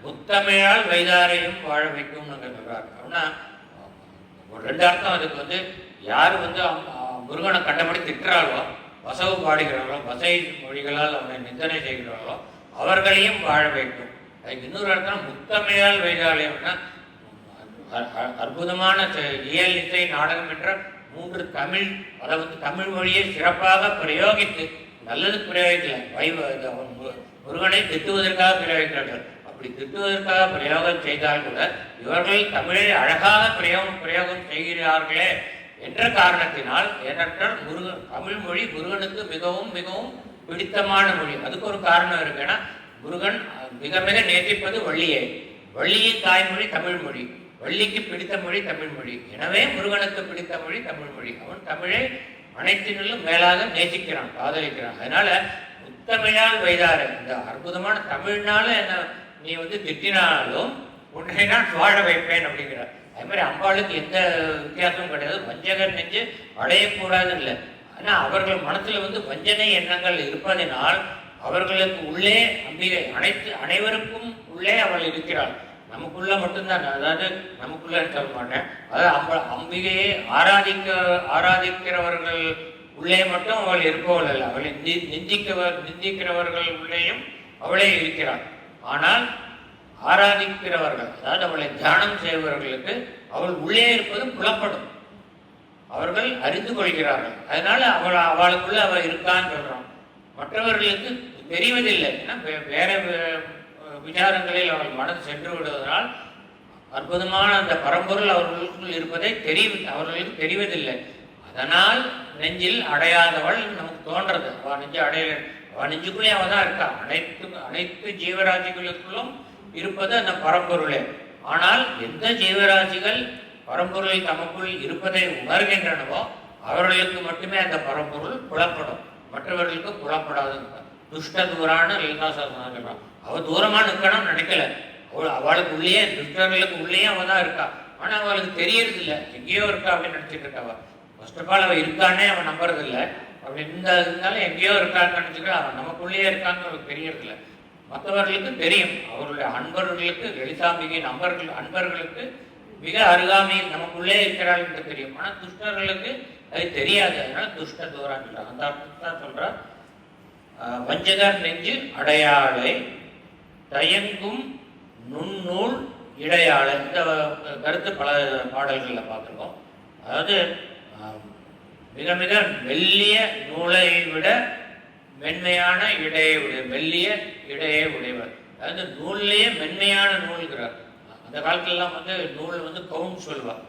முத்தமையால் வைதாரையும் வாழ வைக்கும்னு சொல்கிறார். அப்படின்னா ஒரு ரெண்டு அர்த்தம் அதுக்கு. வந்து யார் வந்து முருகனை கண்டபடி திட்டுறாளோ, வசவு பாடுகிறார்களோ, வசை மொழிகளால் அவனை நிந்தனை செய்கிறார்களோ அவர்களையும் வாழ வைக்கும். அதுக்கு இன்னொரு அர்த்தம் முத்தமையால் வைதாலயம்னா அற்புதமான இயல் இசை நாடகம் என்ற 3 தமிழ், அதை வந்து தமிழ் மொழியை சிறப்பாக பிரயோகித்து, நல்லது பிரயோகிக்கல, முருகனை திட்டுவதற்காக பிரயோகிக்கிறார்கள். அப்படி திட்டுவதற்காக பிரயோகம் செய்தால் கூட இவர்கள் தமிழை அழகாக பிரயோகம் செய்கிறார்களே என்ற காரணத்தினால், ஏனென்றால் தமிழ் மொழி முருகனுக்கு மிகவும் மிகவும் பிடித்தமான மொழி. அதுக்கு ஒரு காரணம் இருக்கு. ஏன்னா முருகன் மிக மிக நேசிப்பது வள்ளியை. வள்ளியின் தாய்மொழி தமிழ் மொழி, வள்ளிக்கு பிடித்த மொழி தமிழ் மொழி. எனவே முருகனுக்கு பிடித்த மொழி தமிழ் மொழி. அவன் தமிழை அனைத்தினும் மேலாக நேசிக்கிறான், காதலிக்கிறான். அதனால முத்தமையால் வைதார, இந்த அற்புதமான தமிழ்னால என்ன நீ வந்து திட்டினாலும் உன்னை நான் வாழ வைப்பேன் அப்படிங்கிறார். அதே மாதிரி அம்பாளுக்கு எந்த வித்தியாசமும் கிடையாது. வஞ்சகர் நெஞ்சு அடையக்கூடாதுன்னு இல்லை. ஆனால் அவர்கள் மனசில் வந்து வஞ்சனை எண்ணங்கள் இருப்பதனால் அவர்களுக்கு உள்ளே அம்பிகை அனைவருக்கும் உள்ளே அவள் இருக்கிறாள். நமக்குள்ள மட்டும்தான், அதாவது நமக்குள்ள சொல்ல மாட்டேன், அதாவது அம்பிகையை ஆராதிக்கிறவர்கள் உள்ளே மட்டும் அவள் இருப்பவள் அல்ல. அவளை நிந்திக்கிறவர்கள் உள்ளேயும் அவளே இருக்கிறாள். ஆனால் ஆராதிக்கிறவர்கள், அதாவது அவளை தியானம் செய்பவர்களுக்கு அவள் உள்ளே இருப்பது புலப்படும், அவர்கள் அறிந்து கொள்கிறார்கள். அதனால அவளுக்குள்ள அவள் இருக்கான்னு சொல்றான். மற்றவர்களுக்கு தெரிவதில்லை. ஏன்னா வேற விசாரங்களில் அவர்கள் மனது சென்று விடுவதனால் அற்புதமான அந்த பரம்பொருள் அவர்களுக்குள் இருப்பதை அவர்களுக்கு தெரிவதில்லை. அதனால் நெஞ்சில் அடையாதவள் நமக்கு தோன்றது. அவள் நெஞ்சு அடையல, அவள் நெஞ்சுக்குள்ளே அவள் தான் இருக்கா. அனைத்து ஜீவராசிகளுக்குள்ளும் இருப்பது அந்த பரம்பொருளே. ஆனால் எந்த ஜீவராசிகள் பரம்பொருளை தமக்குள் இருப்பதை உணர்கின்றனவோ அவர்களுக்கு மட்டுமே அந்த பரம்பொருள் புலப்படும், மற்றவர்களுக்கு புலப்படாது. துஷ்ட தூரான லலிதாசாசனம் சொல்றான். அவள் தூரமா நிற்கணும்னு நினைக்கல. அவளுக்கு உள்ளேயே, துஷ்டர்களுக்கு உள்ளேயே அவள் தான் இருக்கா. ஆனா அவளுக்கு தெரியறது இல்லை, எங்கேயோ இருக்கா அப்படின்னு நினைச்சிட்டு இருக்கா. ஃபர்ஸ்ட் ஆஃப் ஆல் அவள் இருக்கானே அவன் நம்புறது இல்லை. அப்படி இருந்தாலும் எங்கேயோ இருக்கான்னு நினைச்சுக்க, அவன் நமக்குள்ளேயே இருக்கான்னு அவளுக்கு தெரியறது இல்லை. மற்றவர்களுக்கு தெரியும். அவர்களுடைய அன்பர்களுக்கு, லலிதாம்பிகையின் அன்பர்களுக்கு மிக அருகாமையில் நமக்குள்ளே இருக்கிறாள் என்று தெரியும். ஆனால் துஷ்டர்களுக்கு அது தெரியாது. அதனால துஷ்ட தூரான்னு சொல்றான். அந்த அர்த்தத்தான் சொல்றான். வஞ்சகர் நெஞ்சு அடையாளை தயங்கும் நுண்ணூல் இடையாளை. இந்த கருத்து பல பாடல்களில் பார்த்துருக்கோம். அதாவது மிக மிக மெல்லிய நூலை விட மென்மையான இடையை மெல்லிய இடையை உடையவர். அதாவது நூல்லையே மென்மையான நூல்கிறார். அந்த காலத்துலலாம் வந்து நூல் வந்து கவுண்ட் சொல்லுவாள்.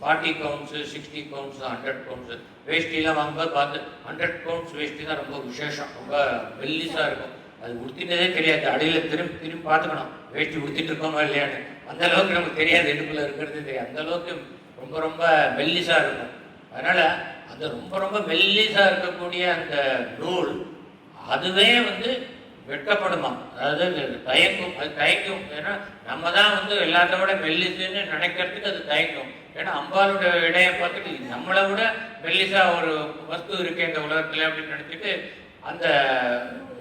40 கவுண்ட்ஸு, 60 கவுண்ட்ஸு, 100 கவுண்ட்ஸு. வேஷ்டிலாம் வாங்கும்போது பார்த்து 100 கவுண்ட்ஸ் வேஷ்டி தான் ரொம்ப விசேஷம், ரொம்ப மெல்லிஸாக இருக்கும். அது உடுத்தினதே தெரியாது. அடியில் திரும்பி பார்த்துக்கணும் வேஷ்டி உடுத்திட்டு இருக்கோமா இல்லையான்னு. அந்த அளவுக்கு நமக்கு தெரியாது, இடுப்புல இருக்கிறது தெரியாது. அந்த அளவுக்கு ரொம்ப ரொம்ப மெல்லிஸாக இருக்கும். அதனால் அந்த ரொம்ப ரொம்ப மெல்லிஸாக இருக்கக்கூடிய அந்த நூல் அதுவே வந்து வெட்கப்படுமா, அதாவது தயங்கும். அது தயங்கும். ஏன்னா நம்ம தான் வந்து எல்லாத்த விட மெல்லிசுன்னு நினைக்கிறதுக்கு அது தயங்கும். ஏன்னா அம்பாளுடைய இடையை பார்த்துட்டு நம்மளை விட மெல்லிசா ஒரு வஸ்து இருக்கு இந்த உலகத்துல அப்படின்னு நினைச்சிட்டு அந்த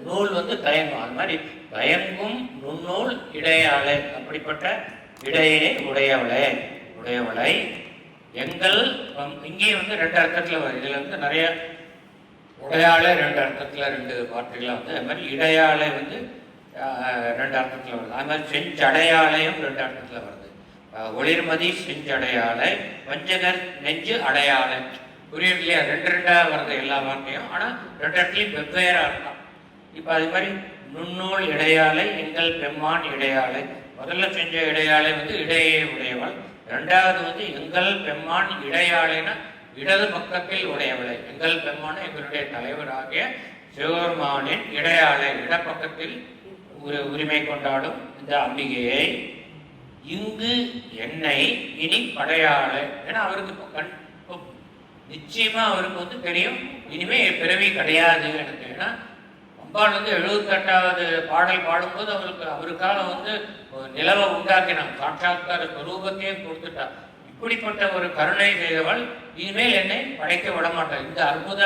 நூல் வந்து தயங்கும். அது மாதிரி தயங்கும் நுண்ணூல் இடையாளை, அப்படிப்பட்ட இடையே உடையவளை எங்கள் இங்கே வந்து 2 அர்த்தத்தில் வரும். இதில் வந்து நிறைய உடையாளை 2 அர்த்தத்தில் 2 வார்த்தைகளாக வந்து, அது மாதிரி இடையாளை வந்து 2 அர்த்தத்தில் வருது. அது மாதிரி செஞ்சடையாளையும் 2 அர்த்தத்தில் வருது. ஒளிர்மதி செஞ்சடையாளை, வஞ்சகர் நெஞ்சு அடையாளை. புரியுது இல்லையா? 2 வருது எல்லா வார்த்தையும், ஆனால் 2 இடத்துலையும் வெவ்வேறு அர்த்தம். இப்போ அது மாதிரி நுண்ணூல் இடையாளை, எங்கள் பெம்மான் இடையாளை. முதல்ல செஞ்ச இடையாளை வந்து இடையே உடையவள். 2வது வந்து எங்கள் பெம்மான் இடையாளைனா இடது பக்கத்தில் உடையவளை. எங்கள் பெம்மான் எங்களுடைய தலைவராகிய சிவபெருமானின் இடையாளை, இடப்பக்கத்தில் உரிமை கொண்டாடும் இந்த அம்பிகையை இங்கு என்னை இனி படையாளை. ஏன்னா அவருக்கு நிச்சயமா அவருக்கு வந்து தெரியும் இனிமே பிறவி கிடையாது எனக்கு. ஏன்னா அம்பாள் வந்து 78வது பாடல் பாடும்போது அவருக்காக வந்து நிலவை உண்டாக்கினான், சாட்சாத்கார ஸ்வரூபத்தையே கொடுத்துட்டார். இப்படிப்பட்ட ஒரு கருணை செய்தவள் இனிமேல் என்னை படைக்க விடமாட்டாள். இந்த அற்புத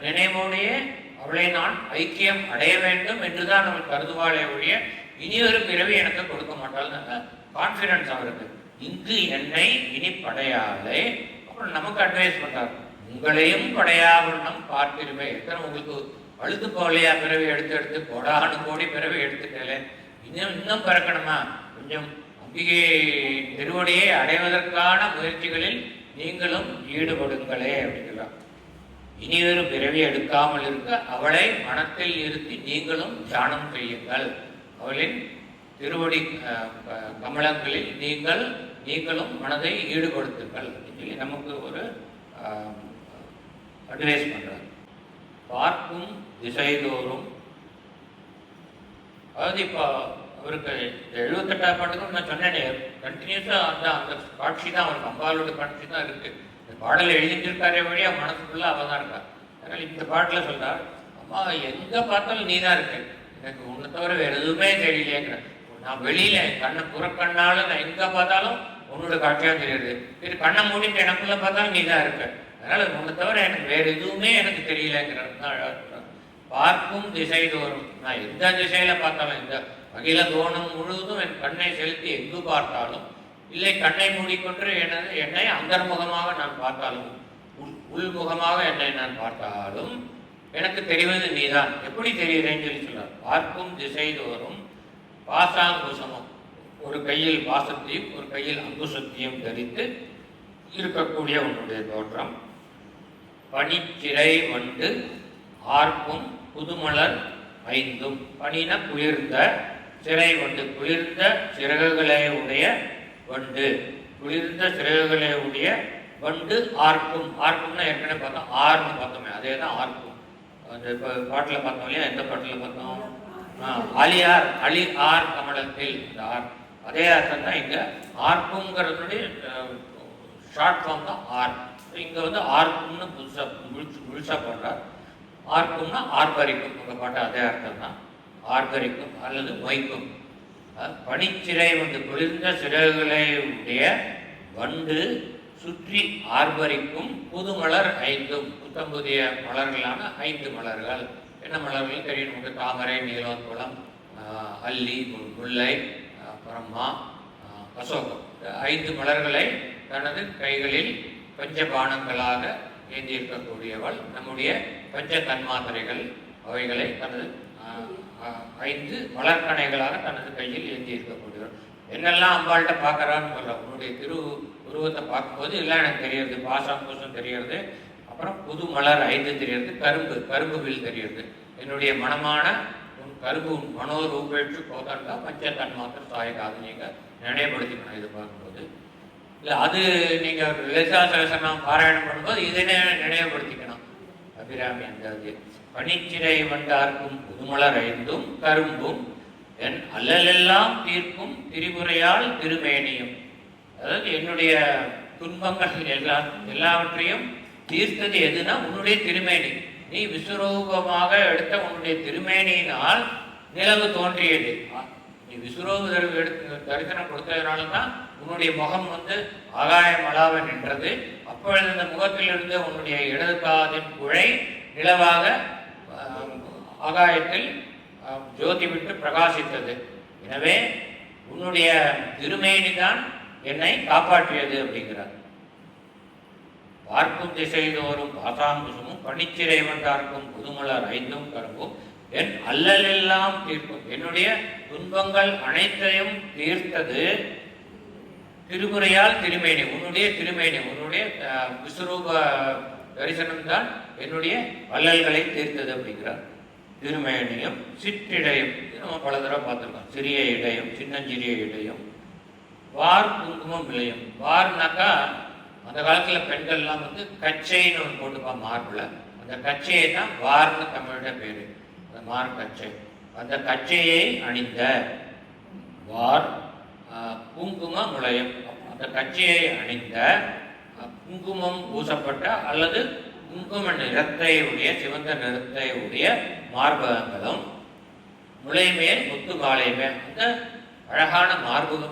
நினைவோடையே அவளை நான் ஐக்கியம் அடைய வேண்டும் என்றுதான் அவள் கருதுவாளே ஒழிய இனி ஒரு பிறவி எனக்கு கொடுக்க மாட்டாள். கான்ஃபிடன்ஸ் அவருக்கு. இங்கு என்னை இனி படையாளே. அப்புறம் நமக்கு அட்வைஸ் பண்றார், உங்களையும் படையாவண்ணம் பார்த்திருமே. எத்தனை உங்களுக்கு அழுது போகலையா? பிறவி எடுத்து கோடானு கோடி பிறவி எடுத்துட்டே இன்னும் பிறக்கணுமா? கொஞ்சம் அம்பிகை திருவடியை அடைவதற்கான முயற்சிகளில் நீங்களும் ஈடுபடுங்களே அப்படிங்கிறார். இனியொரு பிறவி எடுக்காமல் இருக்க அவளை மனத்தில் இருத்தி நீங்களும் தியானம் செய்யுங்கள். அவளின் திருவடி கமலங்களில் நீங்களும் மனதை ஈடுபடுத்துங்கள் சொல்லி நமக்கு ஒரு அட்வைஸ் பண்றார். பார்க்கும் திசைதோறும், அதாவது இப்போ அவருக்கு 78 பாட்டுக்கும் நான் சொன்னேனே, கண்டினியூஸாக அந்த காட்சி தான் அவருக்கு, அம்பாலோட காட்சி தான் இருக்கு. இந்த பாடலை எழுதிட்டிருக்காரே வழியா மனசுக்குள்ள அவள் தான் இருக்கா. அதனால இந்த பாட்டில் சொல்றார், அம்மா எங்க பார்த்தாலும் நீ தான் இருக்கு, எனக்கு உன்னை தவிர வேற எதுவுமே தெரியலையேங்கிற. நான் வெளியில கண்ணை புறக்கண்ணால நான் எங்க பார்த்தாலும் உன்னோட காட்சியா தெரியுது. சரி, கண்ணை மூடிட்டு எனக்குள்ள பார்த்தாலும் நீ தான் இருக்க. அதனால உன்னை தவிர எனக்கு வேற எதுவுமே எனக்கு தெரியலங்கிறது தான் அழகா சொல்றார். பார்க்கும் திசை தோறும், நான் எந்த திசையில பார்த்தாலும், இந்த அகில கோணம் முழுவதும் என் கண்ணை செலுத்தி எங்கு பார்த்தாலும், இல்லை கண்ணை மூடிக்கொண்டு என்னை அந்தர்முகமாக நான் பார்த்தாலும், உள்முகமாக என்னை நான் பார்த்தாலும் எனக்கு தெரிவது நீதான். எப்படி தெரியுறேன்னு சொல்லி சொல்றார். பார்க்கும் திசை தோறும் பாசாங்குசமும், ஒரு கையில் பாசத்தையும் ஒரு கையில் அங்குசத்தையும் தரித்து இருக்கக்கூடிய உன்னுடைய தோற்றம். பனிச்சிறை வண்டு ஆர்க்கும் புதுமலர் ஐந்தும். பனின குளிர்ந்த, சிறை வண்டு குளிர்ந்த சிறகுகளை உடைய வண்டு, குளிர்ந்த சிறகுகளை உடைய வண்டு ஆர்க்கும். ஆர்க்கும்னா ஏற்கனவே பார்த்தோம், ஆர்னு பார்த்தோமே, அதே தான் ஆர்க்கும். அந்த பாட்டில் பார்த்தோம் இல்லையா? எந்த பாட்டில் பார்த்தோம்? அலியார், அலி ஆர் கமலத்தில், இந்த ஆர் அதே அர்த்தம் தான் இங்கே. ஆர்க்குங்கிறதுனுடைய ஷார்ட் ஃபார்ம் தான் ஆர். இங்கே வந்து ஆர்க்கும்னு முழுசாக போடுறார். ஆர்க்கும்னா ஆர்ப்பரிக்கும், உங்கள் பாட்டு அதே அர்த்தம் தான். ஆர்ப்பரிக்கும் அல்லது மொய்க்கும். பனிச்சிறை வந்து குளிர்ந்த சிறகுகளை உடைய வண்டு சுற்றி ஆர்ப்பரிக்கும் புதுமலர் ஐந்தும். புத்தம் புதிய மலர்களான 5 மலர்கள். என்ன மலர்கள் தெரியும் நமக்கு? தாமரை, நீலோத்பலம், அல்லி, முல்லை, பிரம்மா, அசோகம். 5 மலர்களை தனது கைகளில் பஞ்சபானங்களாக ஏந்தியிருக்கக்கூடியவள் நம்முடைய பஞ்ச தன்மாத்திரைகள். அவைகளை தனது 5 மலர்கணைகளாக தனது கையில் ஏந்தியிருக்கக்கூடியவள். என்னெல்லாம் அம்பாள்கிட்ட பார்க்குறான்னு சொல்கிறோம். உன்னுடைய உருவத்தை பார்க்கும்போது எல்லாம் எனக்கு தெரியறது. பாசாங்குசம் தெரியறது, அப்புறம் புது மலர் 5 தெரியறது, கரும்பு வில் தெரியறது. என்னுடைய மனமான உன் கரும்பு உன் மனோரூபேற்று போதாண்டா பஞ்ச தன்மாத்திர சாயகாது நீங்கள் நினைவுபடுத்திக்கணும். இது பார்க்கும்போது இல்லை, அது நீங்கள் லலிதா சகஸ்ரநாமம் பாராயணம் பண்ணும்போது இதை நினைவுபடுத்திக்கணும். அபிராமி அந்த பனிச்சிறை வண்டார்க்கும் புதுமலர் 5 கரும்பும் என் அல்லலெல்லாம் தீர்க்கும் திரிபுரையால் திருமேனியும். அதாவது என்னுடைய துன்பங்கள் எல்லாவற்றையும் தீர்த்தது எதுனா உன்னுடைய திருமேனி. நீ விஸ்வரூபமாக எடுத்த உன்னுடைய திருமேனியினால் நிலவு தோன்றியது. நீ விஸ்வரூப தரிசனம் கொடுத்ததுனால தான் உன்னுடைய முகம் வந்து ஆகாய மலாவ நின்றது. அப்பொழுது இந்த முகத்திலிருந்து உன்னுடைய இடது காதின் குழை நிலவாக ஆகாயத்தில் ஜோதி விட்டு பிரகாசித்தது. எனவே உன்னுடைய திருமேனி தான் என்னை காப்பாற்றியது அப்படிங்கிறார். பார்க்கும் திசை தோறும் பாசாங்குசமும் பனிச்சிறை வந்தார்க்கும் புதுமலர் ஐந்தும் கரும்பும் என் அல்லலெல்லாம் தீர்க்கும். என்னுடைய துன்பங்கள் அனைத்தையும் தீர்த்தது திருமுறையால் திருமேனி, உன்னுடைய திருமேனி, உன்னுடைய விஸ்வரூப தரிசனம்தான் என்னுடைய அல்லல்களை தீர்த்தது அப்படிங்கிறார். திருமேனியும் சிற்றிடையும் நம்ம பல தடவை பார்த்துருக்கோம். சிறிய இடையும் சின்னஞ்சிறிய இடையும் வார் குங்குமம் விளையும். வார்னாக்கா அந்த காலத்தில் பெண்கள்லாம் வந்து கச்சைன்னு ஒன்று போட்டுப்பான் மார்பில். அந்த கச்சையை தான் வார்னு தமிழோட பேர். அந்த மார் கச்சை. அந்த கச்சையை அணிந்த வார் குங்கும முளையம். அந்த கச்சையை அணிந்த குங்குமம் பூசப்பட்ட அல்லது குங்கும நிறத்தை உடைய சிவந்த நிறத்தை உடைய மார்பகங்களும் முளைமேல் முத்து மாலை மேல் அந்த அழகான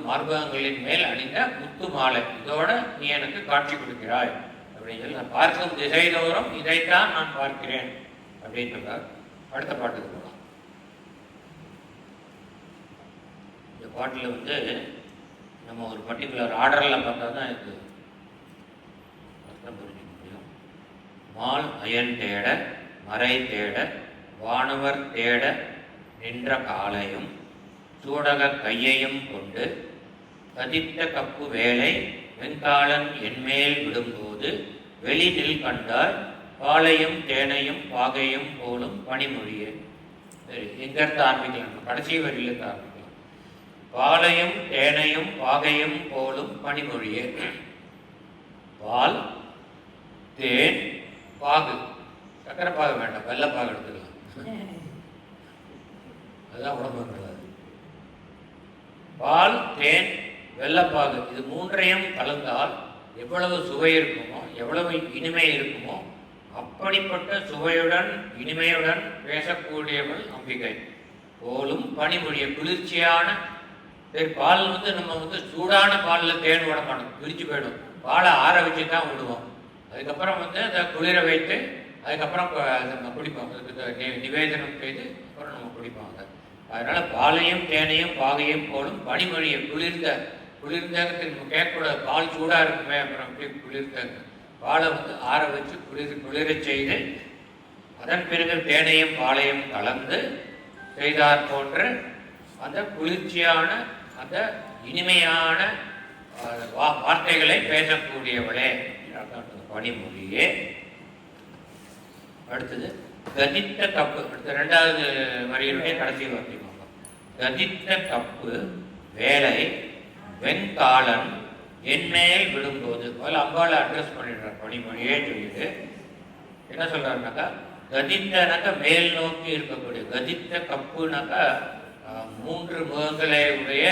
மார்பகங்களின் மேல் அணிந்த முத்து மாலை, இதோட நீ எனக்கு காட்சி கொடுக்கிறாய் அப்படின்னு சொல்லி, நான் பார்க்கும் திசைதோறும் இதைத்தான் நான் பார்க்கிறேன் அப்படின்னு சொல்றார். அடுத்த பாட்டுக்கு போகலாம். இந்த பாட்டில் வந்து நம்ம ஒரு பர்டிகுலர் ஆர்டரில் பார்த்தா தான் இது அர்த்தம் புரிஞ்சுக்க முடியும். மால் அயன் தேட மறை தேட வானவர் தேட நின்ற காலையும் சூடக கையையும் கொண்டு கதித்த கப்பு வேலை வெண்காலன் என்மேல் விடும்போது வெளியில் கண்டார் பாலையும் தேனையும் பாகையும் போலும் பனிமொழியே. சரி, எங்கிருந்து ஆரம்பிக்கலாம்? கடைசி வரியிலிருந்து ஆரம்பிக்கலாம். பாலையும் தேனையும் பாகையும் போலும் பனிமொழியே. பால், தேன், பாகு. சக்கரை பாகு வேண்டாம், வெள்ளைப்பாகு எடுத்துக்கலாம். அதுதான் உடம்பு நல்லது. பால், தேன், வெள்ளைப்பாகு இது மூன்றையும் கலந்தால் எவ்வளவு சுவை இருக்குமோ, எவ்வளவு இனிமை இருக்குமோ, அப்படிப்பட்ட சுவையுடன் இனிமையுடன் பேசக்கூடியவள் அம்பிகை. போலும் பனிமொழிய குளிர்ச்சியான பால் வந்து நம்ம வந்து சூடான பாலில் தேன் விட மாட்டோம், பிரித்து போயிடும். பாலை ஆற வச்சு தான் விடுவோம். அதுக்கப்புறம் வந்து அதை குளிர வைத்து அதுக்கப்புறம் நம்ம குடிப்போம். அதுக்கு நிவேதனம் செய்து அப்புறம் நம்ம குடிப்போம். அதனால பாலையும் தேனையும் பாகையும் போலும் பனிமொழியை குளிர்ந்ததுக்கு நம்ம கேட்கக்கூடாது. பால் சூடாக இருக்குமே அப்புறம் அப்படி குளிர்ந்த பாலை வந்து ஆற வச்சு குளிர செய்து அதன் பிறகு தேனையும் பாலையும் கலந்து செய்தார் போன்ற அந்த குளிர்ச்சியான அந்த இனிமையான வார்த்தைகளை பேசக்கூடியவளே பனிமொழியே. அடுத்தது கதித்த கப்பு. அடுத்த இரண்டாவது வரியினுடைய கடைசி வார்த்தை. கதித்த கப்பு வேலை வெண்காலன் என்மேல் விடும்போது முதல்ல அம்பாவை அட்ரஸ் பண்ணிடுறார். பனிமொழியே சொல்லிட்டு என்ன சொல்றாருனாக்கா, கதித்தனாக்கா மேல் நோக்கி இருக்கக்கூடிய, கதித்த கப்புனாக்கா மூன்று முகங்களை உடைய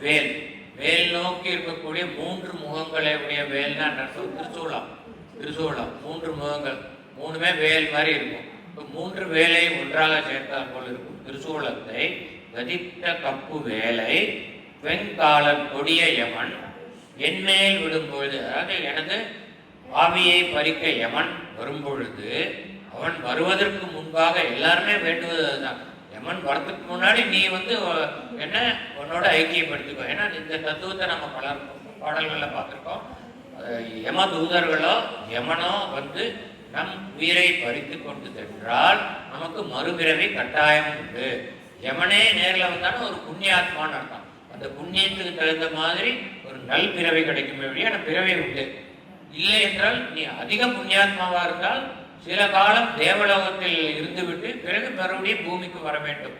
வேல், மேல் நோக்கி இருக்கக்கூடிய மூன்று முகங்களை உடைய வேல்னா திருசூலம். திருசூலம் மூன்று முகங்கள், மூணுமே வேல் மாதிரி இருக்கும். இப்போ மூன்று வேலை ஒன்றாக சேர்த்தால் போல் இருக்கும். திருசூலத்தை கதித்த கப்பு வேலை வெண்காலன் கொடிய யமன் என்மேல் விடும்பொழுது, அதாவது எனது ஆவியை பறிக்க யமன் வரும்பொழுது, அவன் வருவதற்கு முன்பாக எல்லாருமே வேண்டுவது அதுதான். யமன் வரத்துக்கு முன்னாடி நீ வந்து என்ன உன்னோட ஐக்கியப்படுத்திக்கோ. ஏன்னா இந்த தத்துவத்தை நம்ம பல பாடல்களில் பார்த்துருக்கோம். யம தூதர்களோ யமனோ வந்து நம் உயிரை பறித்து கொண்டு சென்றால் நமக்கு மறுபிறவி கட்டாயம் உண்டு. யமனே நேரில் வந்தாலும் ஒரு புண்ணியாத்மான்னு அர்த்தம். அந்த புண்ணியத்துக்கு தகுந்த மாதிரி ஒரு நல் பிறவி கிடைக்குமே வழியான பிறவி உண்டு. இல்லை என்றால் நீ அதிக புண்ணியாத்மாவாக இருந்தால் சில காலம் தேவலோகத்தில் இருந்துவிட்டு பிறகு மறுபடியும் பூமிக்கு வர வேண்டும்.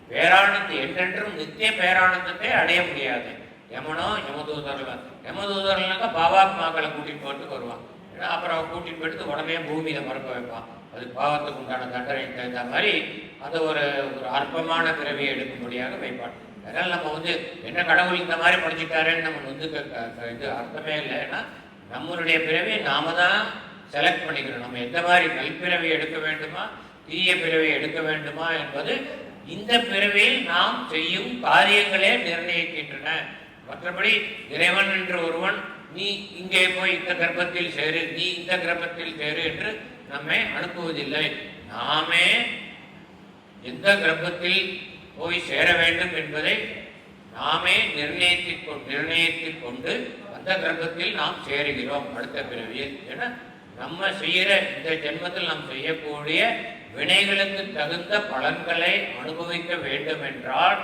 பேரானந்தம் என்றென்றும் நித்திய பேரானந்தத்தை அடைய முடியாது. யமனோ யமதூதர்கள், யமதூதர்கள்னாக்கா பாவாத்மாக்களை கூட்டிட்டு போறதுக்கு வருவான். ஏன்னா அப்புறம் கூட்டிட்டு போயிட்டு உடனே பூமியில மறக்க வைப்பான். அது பாவத்துக்கு உண்டான தண்டனை தகுந்த மாதிரி அந்த ஒரு அற்பமான பிறவியை எடுக்கும்படியாக வைப்பான். அதனால நம்ம வந்து என்ன கடவுள் இந்த மாதிரி படிச்சுட்டாருன்னு நம்ம வந்து இது அர்த்தமே இல்லை. ஏன்னா நம்மளுடைய பிறவியை நாம தான் செலக்ட் பண்ணிக்கிறோம். நம்ம எந்த மாதிரி நல்பிறவி எடுக்க வேண்டுமா தீய பிறவி எடுக்க வேண்டுமா என்பது இந்த பிறவியில் நாம் செய்யும் காரியங்களே நிர்ணயிக்கின்றன. மற்றபடி இறைவன் என்ற ஒருவன் நீ இங்கே போய் இந்த கர்ப்பத்தில் சேரு, நீ இந்த கர்ப்பத்தில் சேரு என்று நம்மை அனுப்புவதில்லை. நாமே எந்த கர்ப்பத்தில் போய் சேர வேண்டும் என்பதை நாமே நிர்ணயித்துக் கொண்டு அந்த கர்ப்பத்தில் நாம் சேருகிறோம் அடுத்த பிறவியில். ஏன்னா நம்ம செய்கிற இந்த ஜென்மத்தில் நாம் செய்யக்கூடிய வினைகளுக்கு தகுந்த பலன்களை அனுபவிக்க வேண்டும் என்றால்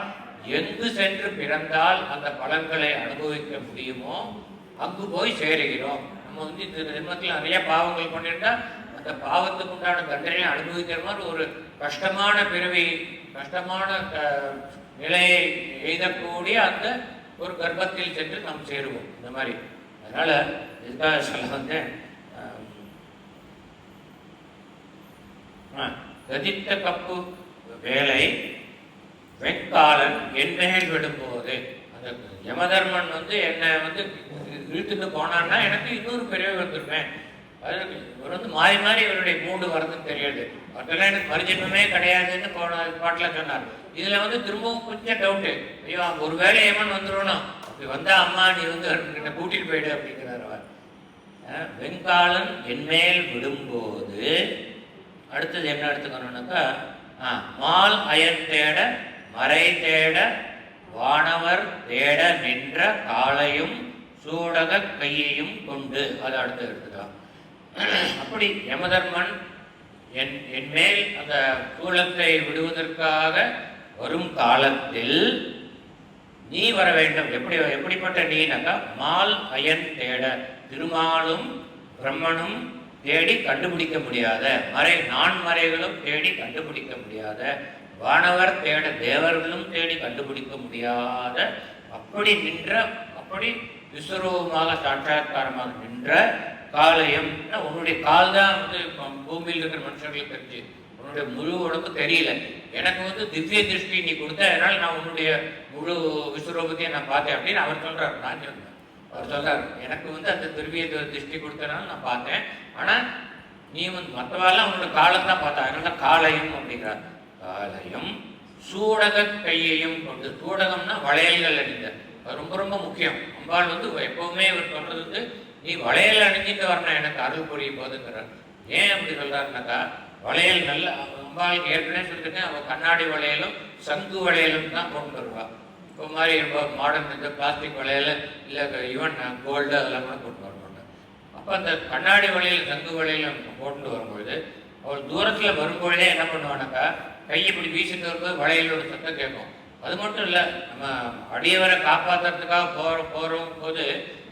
எங்கு சென்று பிறந்தால் அந்த பலன்களை அனுபவிக்க முடியுமோ அங்கு போய் சேருகிறோம். நம்ம வந்து இந்த ஜென்மத்தில் நிறைய பாவங்கள் பண்ணியிருந்தா அந்த பாவத்துக்கு உண்டான தண்டனையை அனுபவிக்கிற மாதிரி ஒரு கஷ்டமான பிறவி, கஷ்டமான நிலையை எய்தக்கூடிய அந்த ஒரு கர்ப்பத்தில் சென்று நாம் சேருவோம் இந்த மாதிரி. அதனால இதுக்காக சொல்ல வந்து கதித்த கப்பு வேலை வெண்காலன் என்மேல் விடும்போது அந்த யமதர்மன் வந்து என்னை வந்து இழுத்துட்டு போனான்னா எனக்கு இன்னொரு பிறவி வந்துருவேன். அது இவர் வந்து மாறி மாறி இவருடைய மூடு வரதுன்னு தெரியாது. அதெல்லாம் எனக்கு மறுஜென்மமே கிடையாதுன்னு போன பாட்டில் சொன்னார். இதில் வந்து திரும்பவும் கொஞ்சம் டவுட்டு, ஐயோ ஒரு வேலை யமன் வந்துடணும், அப்படி வந்தா அம்மா நீ வந்து கிட்ட கூட்டிட்டு போயிடு அப்படிங்கிறார் அவர். வெண்காலன் என்மேல் விடும்போது அடுத்தது என்ன எடுத்துக்கணும்னாக்கா, மால் அயன் தேட மறை தேட வானவர் தேட நின்ற காலையும் சூடக கையையும் கொண்டு அதை அடுத்து எடுத்துக்கலாம். அப்படி யமதர்மன் என் மேல் அந்த சூலத்தை விடுவதற்காக வரும் காலத்தில் நீ வர வேண்டும். எப்படிப்பட்ட நீனாக்கா, மால் அயன் தேட திருமாலும் பிரம்மனும் தேடி கண்டுபிடிக்க முடியாத நான்மறைகளும் தேடி கண்டுபிடிக்க முடியாத, வானவர் தேட தேவர்களும் தேடி கண்டுபிடிக்க முடியாத அப்படி நின்ற, அப்படி விஸ்வரூபமாக சாட்சாத்காரமாக நின்ற காலையும், உன்னுடைய கால் தான் வந்து பூமியில் இருக்கிற மனுஷர்களுக்கு தெரிஞ்சு, உன்னுடைய முழு உடம்பு தெரியல. எனக்கு வந்து திவ்ய திருஷ்டி நீ கொடுத்த, அதனால நான் உன்னுடைய முழு விஸ்வரூபத்தையும் நான் பார்த்தேன் அப்படின்னு அவர் சொல்றாரு. நான் சொன்னேன், அவர் சொல்றாரு எனக்கு வந்து அந்த திவ்ய திருஷ்டி கொடுத்தனால நான் பார்த்தேன், ஆனா நீ வந்து மற்றவாலாம் உன்னோட காலத்தான் பார்த்தா, அதனால காலையும் அப்படிங்கிறார். காலையும் சூடக கையையும் கொண்டு, சூடகம்னா வளையல்கள் அணிந்த, ரொம்ப ரொம்ப முக்கியம். அம்பாள் வந்து எப்பவுமே இவர் சொல்றது வந்து நீ வளையல் அணிஞ்சிட்டு வரணும் எனக்கு அருள் புரிய போதுங்கிறார். ஏன் அப்படி சொல்றாருனாக்கா, வளையல் நல்ல அம்பாளுக்கு ஏற்கனவே சொல்லியிருக்கேன், அவள் கண்ணாடி வளையலும் சங்கு வளையலும் தான் கொண்டு வருவா. இப்போ மாதிரி மாடர்ன் இந்த பிளாஸ்டிக் வளையல் இல்லை ஈவன் கோல்டு அதெல்லாம் கூட கொண்டு வர மாட்டாங்க. அப்போ அந்த கண்ணாடி வளையல் சங்கு வளையலும் கொண்டு வரும்பொழுது அவள் தூரத்தில் வரும்பொழுதே என்ன பண்ணுவானாக்கா, கையை இப்படி வீசிட்டு வரும்போது வளையலோட சத்தம் கேட்கும். அது மட்டும் இல்லை, நம்ம அடியவரை காப்பாற்றுறதுக்காக போகும் போது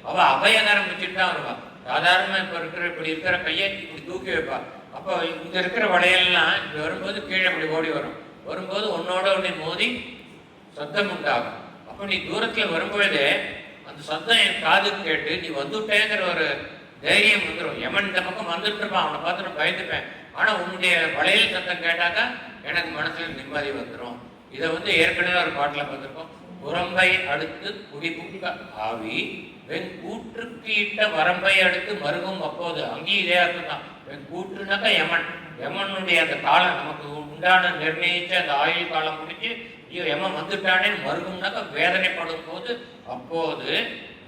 அவள் அபயகரம் வச்சுட்டு தான் வருவாள். சாதாரணமாக இப்படி இருக்கிற கையை இப்படி தூக்கி வைப்பாள். அப்போ இங்கே இருக்கிற வளையல்லாம் இப்படி வரும்போது கீழே இப்படி ஓடி வரும்போது உன்னோட ஒன்று மோதி சத்தம் உண்டாகும். அப்போ நீ தூரத்தில் வரும்பொழுதே அந்த சத்தம் என் காதுக்கு கேட்டு நீ வந்துட்டேங்கிற ஒரு தைரியம் வந்துடும். யமன் இந்த பக்கம் வந்துட்டு இருப்பான், அவனை பார்த்துட்டு பயந்துப்பேன். ஆனால் உன்னுடைய வளையல் சத்தம் கேட்டாக்கா எனக்கு மனசுல நிம்மதி வந்துடும். இதை வந்து ஏற்கனவே ஒரு பாட்டில் பார்த்துருக்கோம். புறம்பை அடுத்து குடிபுக்க ஆவி வெண் கூற்றுக்கு இட்ட வரம்பை அடுத்து மருகும் அப்போது, அங்கேயும் இதே அர்த்தம் தான். வெண் கூற்றுனாக்கா யமனுடைய அந்த காலம் நமக்கு உண்டான நிர்ணயிச்ச அந்த ஆயுள் காலம் முடிஞ்சு ஐயோ யமன் வந்துட்டானே மருகும்னாக்கா வேதனைப்படும் போது, அப்போது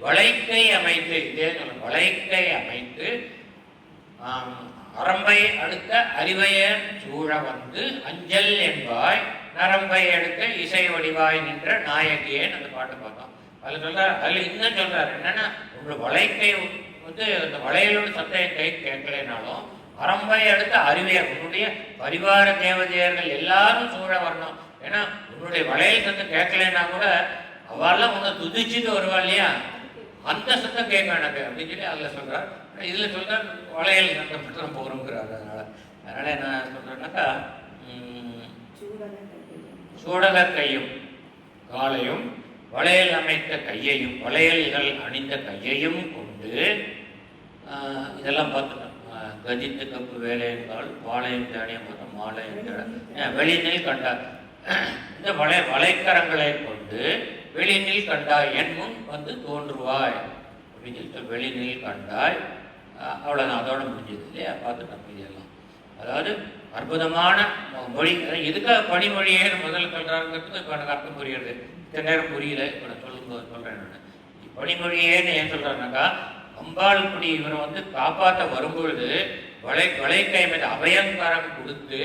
வளைக்கை அமைத்து, இதே சொல்ல வளைக்கை அமைத்து அரம்பை அடுத்த அறிவையர் சூழ வந்து அஞ்சல் என்பாய் நரம்பை எடுக்க இசை வடிவாய் நின்ற நாயகியேன்னு அந்த பாட்டை பார்த்தோம். அதில் சொல்றாரு, அதில் இன்னும் சொல்றாரு என்னன்னா, உங்களோட வளைக்கை வந்து அந்த வளையலோட சத்தம் கை கேட்கலைனாலும் அரம்பை அடுத்த அறிவையர் உன்னுடைய பரிவார தேவதையர்கள் எல்லாரும் சூழ வரணும். ஏன்னா உன்னுடைய வளையல் சத்தம் கேட்கலைன்னா கூட அவெல்லாம் உன்னை துதிச்சுட்டு வருவா இல்லையா, அந்த சத்தம் கேட்க எனக்கு அப்படின்னு சொல்லி அதில் சொல்றார். இதில் சொல்றார் வளையல் சத்தம் மட்டும் போகிறோங்கிறார். அதனால என்ன சொல்றேன்னாக்கா, சூடக கையும் காலையும் வளையல் அமைத்த கையையும் வளையல்கள் அணிந்த கையையும் கொண்டு இதெல்லாம் பார்த்துட்டோம். கதித்து கப்பு வேலையங்கால் வாழையும் தானியம் மொத்தம் மாலையும் வெளியினில் கண்டார். இந்த வளைக்கரங்களை கொண்டு வெளியினில் கண்டாய் என் முன் வந்து தோன்றுவாய் அப்படின்னு சொல்லிட்டு வெளியினில் கண்டாய். அவ்வளோதான், அதோட முடிஞ்சது இல்லையா, பார்த்துட்டோம் இதெல்லாம். அதாவது அற்புதமான மொழி. எதுக்காக பனிமொழியே முதல்ல சொல்கிறாங்கிறதுக்கு இப்போ எனக்கு அர்த்தம் புரியுது. இத்தனை நேரம் புரியல, இப்போ நான் சொல்கிறேன் நான். பனிமொழியேன்னு ஏன் சொல்கிறாங்கனாக்கா, அம்பாள் இப்படி இவரை வந்து காப்பாற்ற வரும்பொழுது வளைக்கை மீது அபயங்காரம் கொடுத்து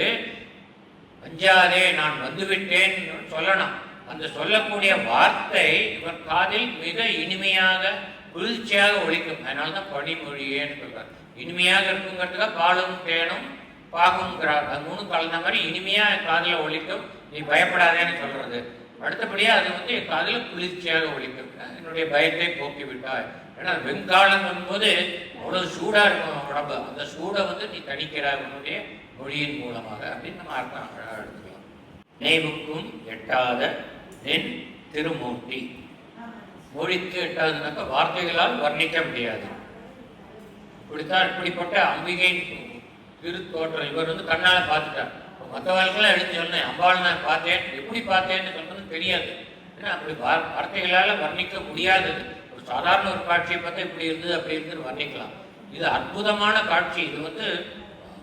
அஞ்சாதே நான் வந்துவிட்டேன்னு சொல்லணும். அந்த சொல்லக்கூடிய வார்த்தை இவர் காதில் மிக இனிமையாக குளிர்ச்சியாக ஒழிக்கும். அதனால தான் பனிமொழியேன்னு சொல்றார். இனிமையாக இருக்குங்கிறதுக்காக பாலும் தேனும் பாகுங்கிறார். அது மூணு கலந்த மாதிரி இனிமையாக காதில் ஒழிக்கும். நீ பயப்படாதேன்னு சொல்றது. அடுத்தபடியாக அது வந்து என் காதில் குளிர்ச்சியாக ஒழிக்கும். என்னுடைய பயத்தை போக்கி விட்டாய். ஏன்னா வெங்காலம் வரும்போது அவ்வளோ சூடாக இருக்கும் உடம்பு. அந்த சூடை வந்து நீ தணிக்கிறாய் உன்னுடைய மொழியின் மூலமாக அப்படின்னு நம்ம அர்த்தம் அழகாக எடுத்துக்கலாம். நினைவுக்கும் எட்டாத என் திருமூர்த்தி. மொழிக்கு எட்டாதுனாக்கா வார்த்தைகளால் வர்ணிக்க முடியாது. இப்படித்தான் இப்படிப்பட்ட அம்பிகையின் திருத்தோற்றம் இவர் வந்து கண்ணால் பார்த்துட்டார். மற்றவர்களுக்கெல்லாம் எடுத்து சொன்னேன், அம்பாள் நான் பார்த்தேன், எப்படி பார்த்தேன்னு சொல்றது தெரியாது. ஏன்னா அப்படி வார்த்தைகளால் வர்ணிக்க முடியாதது. ஒரு சாதாரண ஒரு காட்சியை பார்த்தா இப்படி இருந்தது அப்படி இருந்தது வர்ணிக்கலாம். இது அற்புதமான காட்சி. இது வந்து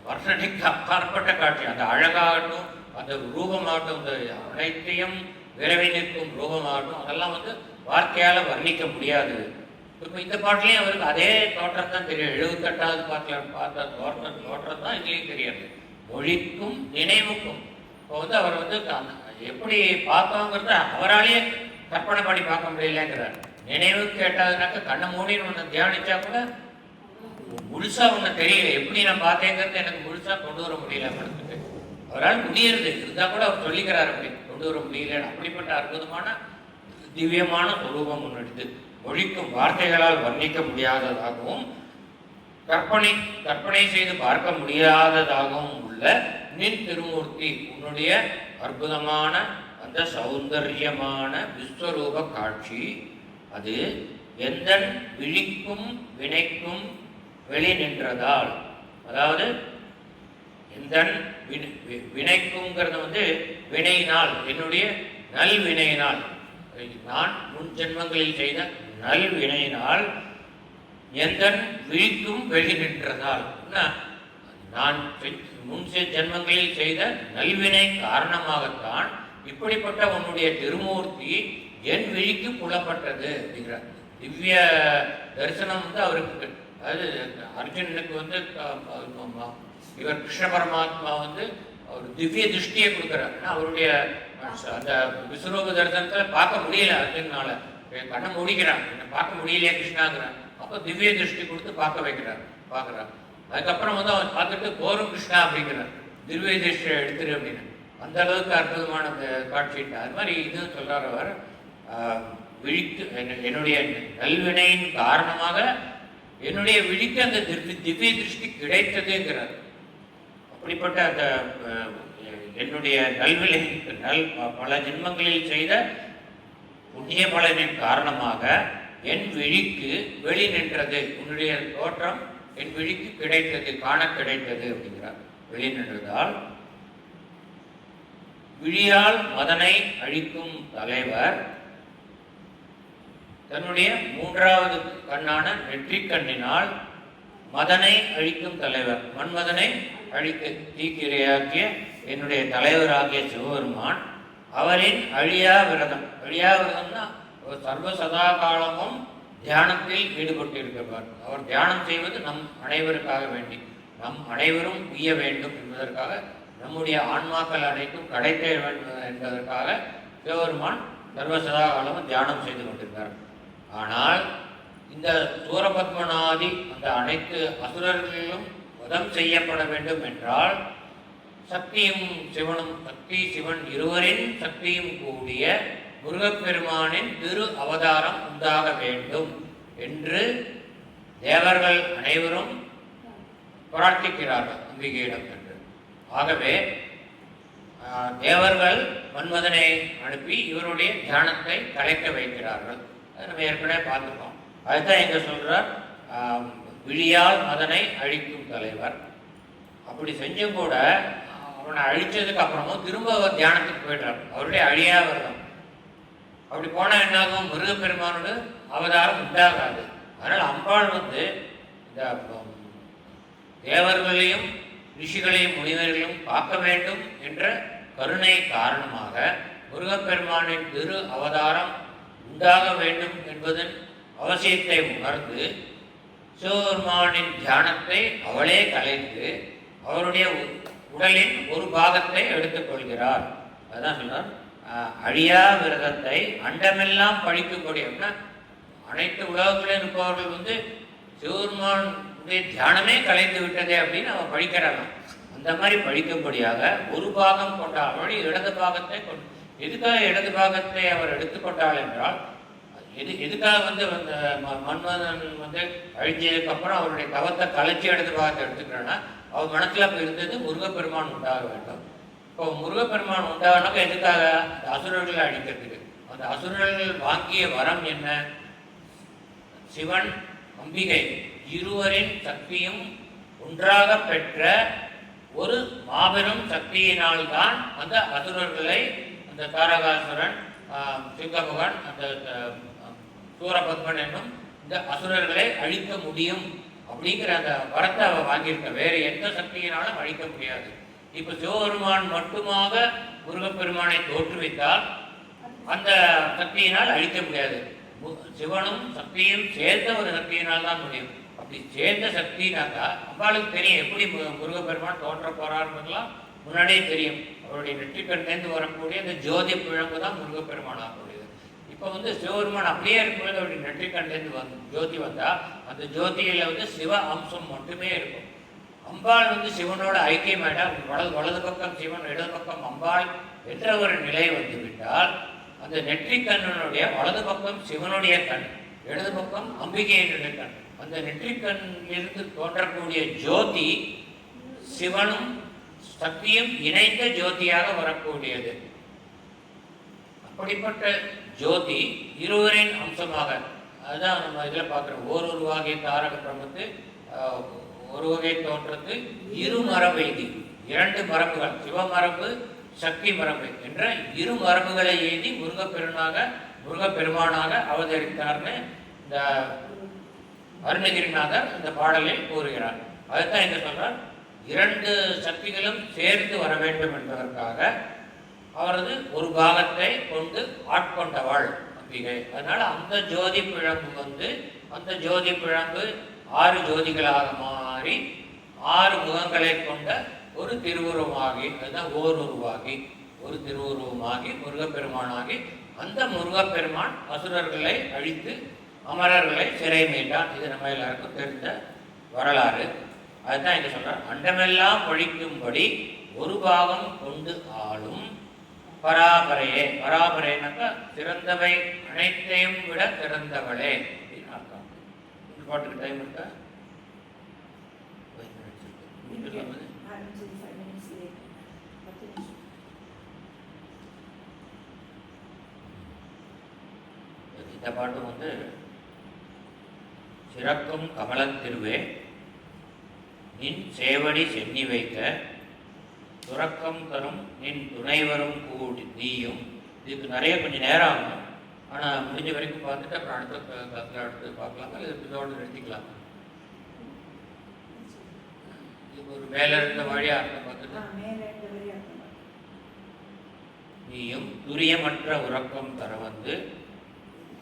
வர்ணனைக்கு அப்பாற்பட்ட காட்சி. அந்த அழகாகட்டும், அந்த ரூபமாகட்டும், இந்த அனைத்தையும் விரைவை நிற்கும் ரூபமாகட்டும், அதெல்லாம் வந்து வார்த்தையால் வர்ணிக்க முடியாது. இப்போ இந்த பாட்டிலையும் அவருக்கு அதே தோற்றம் தான் தெரியும். 78வது பாட்டில் பார்த்த தோற்றம் தான் இதுலேயும் தெரியாது. மொழிக்கும் நினைவுக்கும் இப்போ வந்து அவர் வந்து எப்படி பார்த்தோங்கிறத அவராலேயே கற்பனை பண்ணி பார்க்க முடியலங்கிறார். நினைவு கேட்டாதுனாக்கா கண்ணை மூடின்னு ஒன்று தியானிச்சா கூட முழுசா ஒன்று தெரியல. எப்படி நான் பார்த்தேங்கிறது எனக்கு முழுசா கொண்டு வர முடியல படத்துக்கு. அவரால் முடியறது இருந்தால் கூட அவர் சொல்லிக்கிறார் அப்படி கொண்டு வர முடியல. அப்படிப்பட்ட அற்புதமான திவ்யமான சுரூபம் முன்னெடுத்து மொழிக்கும் வார்த்தைகளால் வர்ணிக்க முடியாததாகவும் கற்பனை செய்து பார்க்க முடியாததாகவும் உள்ள நின் திருமூர்த்தி உன்னுடைய அற்புதமான அந்த சௌந்தர்யமான விஸ்வரூப காட்சி அது எந்த விழிக்கும் வினைக்கும் வெளி நின்றதால், அதாவது எந்த வினைக்குங்கிறது வந்து வினையினால், என்னுடைய நல்வினையினால், நான் முன் ஜென்மங்களில் செய்த நல்வினையினால் எந்த விழிக்கும் வெளி நின்றதால், நான் முன் ஜென்மங்களில் செய்த நல்வினை காரணமாகத்தான் இப்படிப்பட்ட உன்னுடைய திருமூர்த்தி என் விழிக்கு புலப்பட்டது அப்படிங்கிறார். திவ்ய தரிசனம் வந்து அவருக்கு, அதாவது அர்ஜுனனுக்கு வந்து இவர் கிருஷ்ண பரமாத்மா வந்து அவர் திவ்ய திருஷ்டியை கொடுக்குறார். அவருடைய அந்த விஸ்வரூப தரிசனத்தில் பார்க்க முடியல அர்ஜுனால, கண்ணை முடிக்கிறான், என்னை பார்க்க முடியலையே கிருஷ்ணாங்கிறான். அப்போ திவ்ய திருஷ்டி கொடுத்து பார்க்க வைக்கிறார், பார்க்குறான். அதுக்கப்புறம் வந்து அவன் பார்த்துட்டு போரும் கிருஷ்ணா அப்படிங்கிறார், திவ்ய திருஷ்டியை எடுத்துரு அப்படின்னு. அந்த அளவுக்கு அற்புதமான அந்த காட்சிட்டு அது மாதிரி இதுன்னு சொல்றார் அவர். விழிக்கு என்னுடைய நல்வினையின் காரணமாக என்னுடைய விழிக்கு அந்த திவ்ய திருஷ்டி கிடைத்ததுங்கிறார். அப்படிப்பட்ட அந்த என்னுடைய நல்வினை பல ஜென்மங்களில் செய்த புண்ணிய பலனின் காரணமாக என் விழிக்கு வெளி நின்றது, உன்னுடைய தோற்றம் என் விழிக்கு கிடைத்தது, காண கிடைத்தது அப்படிங்கிறார். வெளி நின்றதால் விழியால் மதனை அழிக்கும் தலைவர் தன்னுடைய மூன்றாவது கண்ணான நெற்றிக் கண்ணினால் மதனை அழிக்கும் தலைவர், மன்மதனை அழிக்க தீக்கிரையாக்கிய என்னுடைய தலைவராகிய சிவபெருமான் அவரின் அழியா விரதம். அழியா விரதம்னா சர்வ சதா காலமும் தியானத்தில் ஈடுபட்டிருக்கிறார். அவர் தியானம் செய்வது நம் அனைவருக்காக வேண்டி, நம் அனைவரும் உய்ய வேண்டும் என்பதற்காக, நம்முடைய ஆன்மாக்கள் அனைத்தும் கிடைக்க வேண்டும் என்பதற்காக சிவபெருமான் சர்வசதா காலமும் தியானம் செய்து கொண்டிருக்கிறார். ஆனால் இந்த சூரபத்மநாதி அந்த அனைத்து அசுரர்களிலும் வதம் செய்யப்பட வேண்டும் என்றால் சக்தியும் சிவனும், சக்தி சிவன் இருவரின் சக்தியும் கூடிய முருகப்பெருமானின் திரு அவதாரம் உண்டாக வேண்டும் என்று தேவர்கள் அனைவரும் பிரார்த்திக்கிறார்கள் அம்பிகையிடம் என்று. ஆகவே தேவர்கள் மன்மதனை அனுப்பி இவருடைய தியானத்தை கலைக்க வைக்கிறார்கள். அதை நம்ம ஏற்கனவே பார்த்துருக்கோம். அதுதான் எங்க சொல்றார், விழியால் மதனை அழிக்கும் தலைவர். அப்படி செஞ்சும் கூட அவனை அழிச்சதுக்கு அப்புறமும் திரும்ப அவர் தியானத்துக்கு போயிடுறார். அவருடைய அழியா விரதம். அப்படி போனால் என்னாகும், முருகப்பெருமானோட அவதாரம் உண்டாகாது. அதனால் அம்பாள் வந்து இந்த தேவர்களையும் ரிஷிகளையும் முனிவர்களையும் பார்க்க வேண்டும் என்ற கருணை காரணமாக முருகப்பெருமானின் திரு அவதாரம் உண்டாக வேண்டும் என்பதன் அவசியத்தை உணர்ந்து சிவபெருமானின் தியானத்தை அவளே கலைத்து அவருடைய உடலின் ஒரு பாகத்தை எடுத்துக்கொள்கிறார். அதுதான் சொன்னார், அழியா விரதத்தை அண்டமெல்லாம் பழிக்கக்கூடிய அனைத்து உலகத்திலே இருப்பவர்கள் வந்து சிவபெருமானுடைய தியானமே கலைந்து விட்டதே அப்படின்னு அவன் பழிக்கிறான். அந்த மாதிரி பழிக்கும்படியாக ஒரு பாகம் கொண்டால் வழி இடது பாகத்தை கொண்டு எதுக்காக இடது பாகத்தை அவர் எடுத்துக்கொண்டாள் என்றால் எதுக்காக வந்து மன்மதன் வந்து அழிஞ்சதுக்கப்புறம் அவருடைய தவத்தை கலைச்சி இடது பாகத்தை எடுத்துக்கிறான்னா அவர் மனத்தில் அப்போ இருந்தது முருகப்பெருமான் உண்டாக வேண்டும். இப்போ முருகப்பெருமான் உண்டாகனாக்க எதுக்காக அந்த அசுரர்களை அழிக்கிறதுக்கு. அந்த அசுரர்கள் வாங்கிய வரம் என்ன? சிவன் அம்பிகை இருவரின் சக்தியும் ஒன்றாக பெற்ற ஒரு மாபெரும் சக்தியினால்தான் அந்த அசுரர்களை அந்த தாரகாசுரன் சிங்கபகவான் அந்த சூரபத்மன் என்னும் இந்த அசுரர்களை அழிக்க முடியும் அப்படிங்கிற அந்த வரத்தை அவள் வாங்கியிருக்க. வேறு எந்த சக்தியினாலும் அழிக்க முடியாது. இப்போ சிவபெருமான் மட்டுமாக முருகப்பெருமானை தோற்றுவித்தால் அந்த சக்தியினால் அழிக்க முடியாது. சிவனும் சக்தியும் சேர்ந்த ஒரு சக்தியினால் தான் முடியும். அப்படி சேர்ந்த சக்தினாக்கா அம்பாளுக்கு தெரியும் எப்படி முருகப்பெருமான் தோன்ற போறாருலாம் முன்னாடியே தெரியும். அவருடைய நெற்றிக்கண்லேருந்து வரக்கூடிய அந்த ஜோதி பிழம்பு தான் முருகப்பெருமான் ஆகக்கூடியது. இப்போ வந்து சிவபெருமான் அப்படியே இருக்கும்போது அவருடைய நெற்றிக்கண்லேருந்து ஜோதி வந்தால் அந்த ஜோதியில் வந்து சிவ அம்சம் மட்டுமே இருக்கும். அம்பாள் வந்து சிவனோட ஐக்கியமாயிட்டா வலது பக்கம் சிவன் இடது பக்கம் அம்பாள் என்ற ஒரு நிலை வந்து விட்டால் அந்த நெற்றிக்கண்ணனுடைய வலது பக்கம் சிவனுடைய கண், இடது பக்கம் அம்பிகையினுடைய கண். அந்த நெற்றிக்கண்ணிலிருந்து தோன்றக்கூடிய ஜோதி சிவனும் சக்தியும் இணைந்த ஜோதியாக வரக்கூடியது. அப்படிப்பட்ட ஜோதி இருவரின் அம்சமாக, அதுதான் நம்ம இதில் பார்க்குறோம். ஓருருவாகிய தாரக பிரமத்து ஒரு வகை தோன்றது இரு மரபெய்தி, இரண்டு மரபுகள் சிவமரபு சக்தி மரபு என்ற இரு மரபுகளை எழுதி முருகப்பெருமானாக அவதரித்தார்னு இந்த அருணகிரிநாதர் இந்த பாடலில் கூறுகிறார். அதுதான் என்ன சொல்றார், இரண்டு சக்திகளும் சேர்ந்து வர வேண்டும் என்பதற்காக அவரது ஒரு பாகத்தை கொண்டு ஆட்கொண்டவாள் அம்பிகை. அதனால அந்த ஜோதி பிழம்பு வந்து அந்த ஜோதி பிழம்பு 6 ஜோதிகளாக மாறி 6 முகங்களை கொண்ட ஒரு திருவுருவமாகி, அதுதான் ஓருருவாகி ஒரு திருவுருவமாகி முருகப்பெருமானாகி அந்த முருகப்பெருமான் அசுரர்களை அழித்து அமரர்களை சிறை மீட்டான். இது நம்ம எல்லாருக்கும் தெரிந்த வரலாறு. அதுதான் இங்க சொல்றார், அண்டமெல்லாம் ஒழிக்கும்படி ஒரு பாகம் கொண்டு ஆளும் பராபரையே. பராபரைனாக்கா சிறந்தவை அனைத்தையும் விட சிறந்தவளே அப்படின்னு அர்த்தம். பாட்டுக்கு டைம் இருக்கா? இந்த பாட்டு வந்து சிறக்கும் கமலத்திருவே நின் சேவடி சென்னி வைக்க துறக்கம் தரும் நின் துணைவரும் கூடி நீயும். இதுக்கு நிறைய கொஞ்சம் நேரம் ஆகும். ஆனால் முடிஞ்ச வரைக்கும் பார்த்துட்டு அப்புறம் அடுத்து பார்க்கலாம், இல்லை இதோடு நிறுத்திக்கலாம். இது ஒரு மேலே இருந்த வழியாக அர்த்தம் பார்த்துட்டு நீயும் துரியமற்ற உறக்கம் தர வந்து,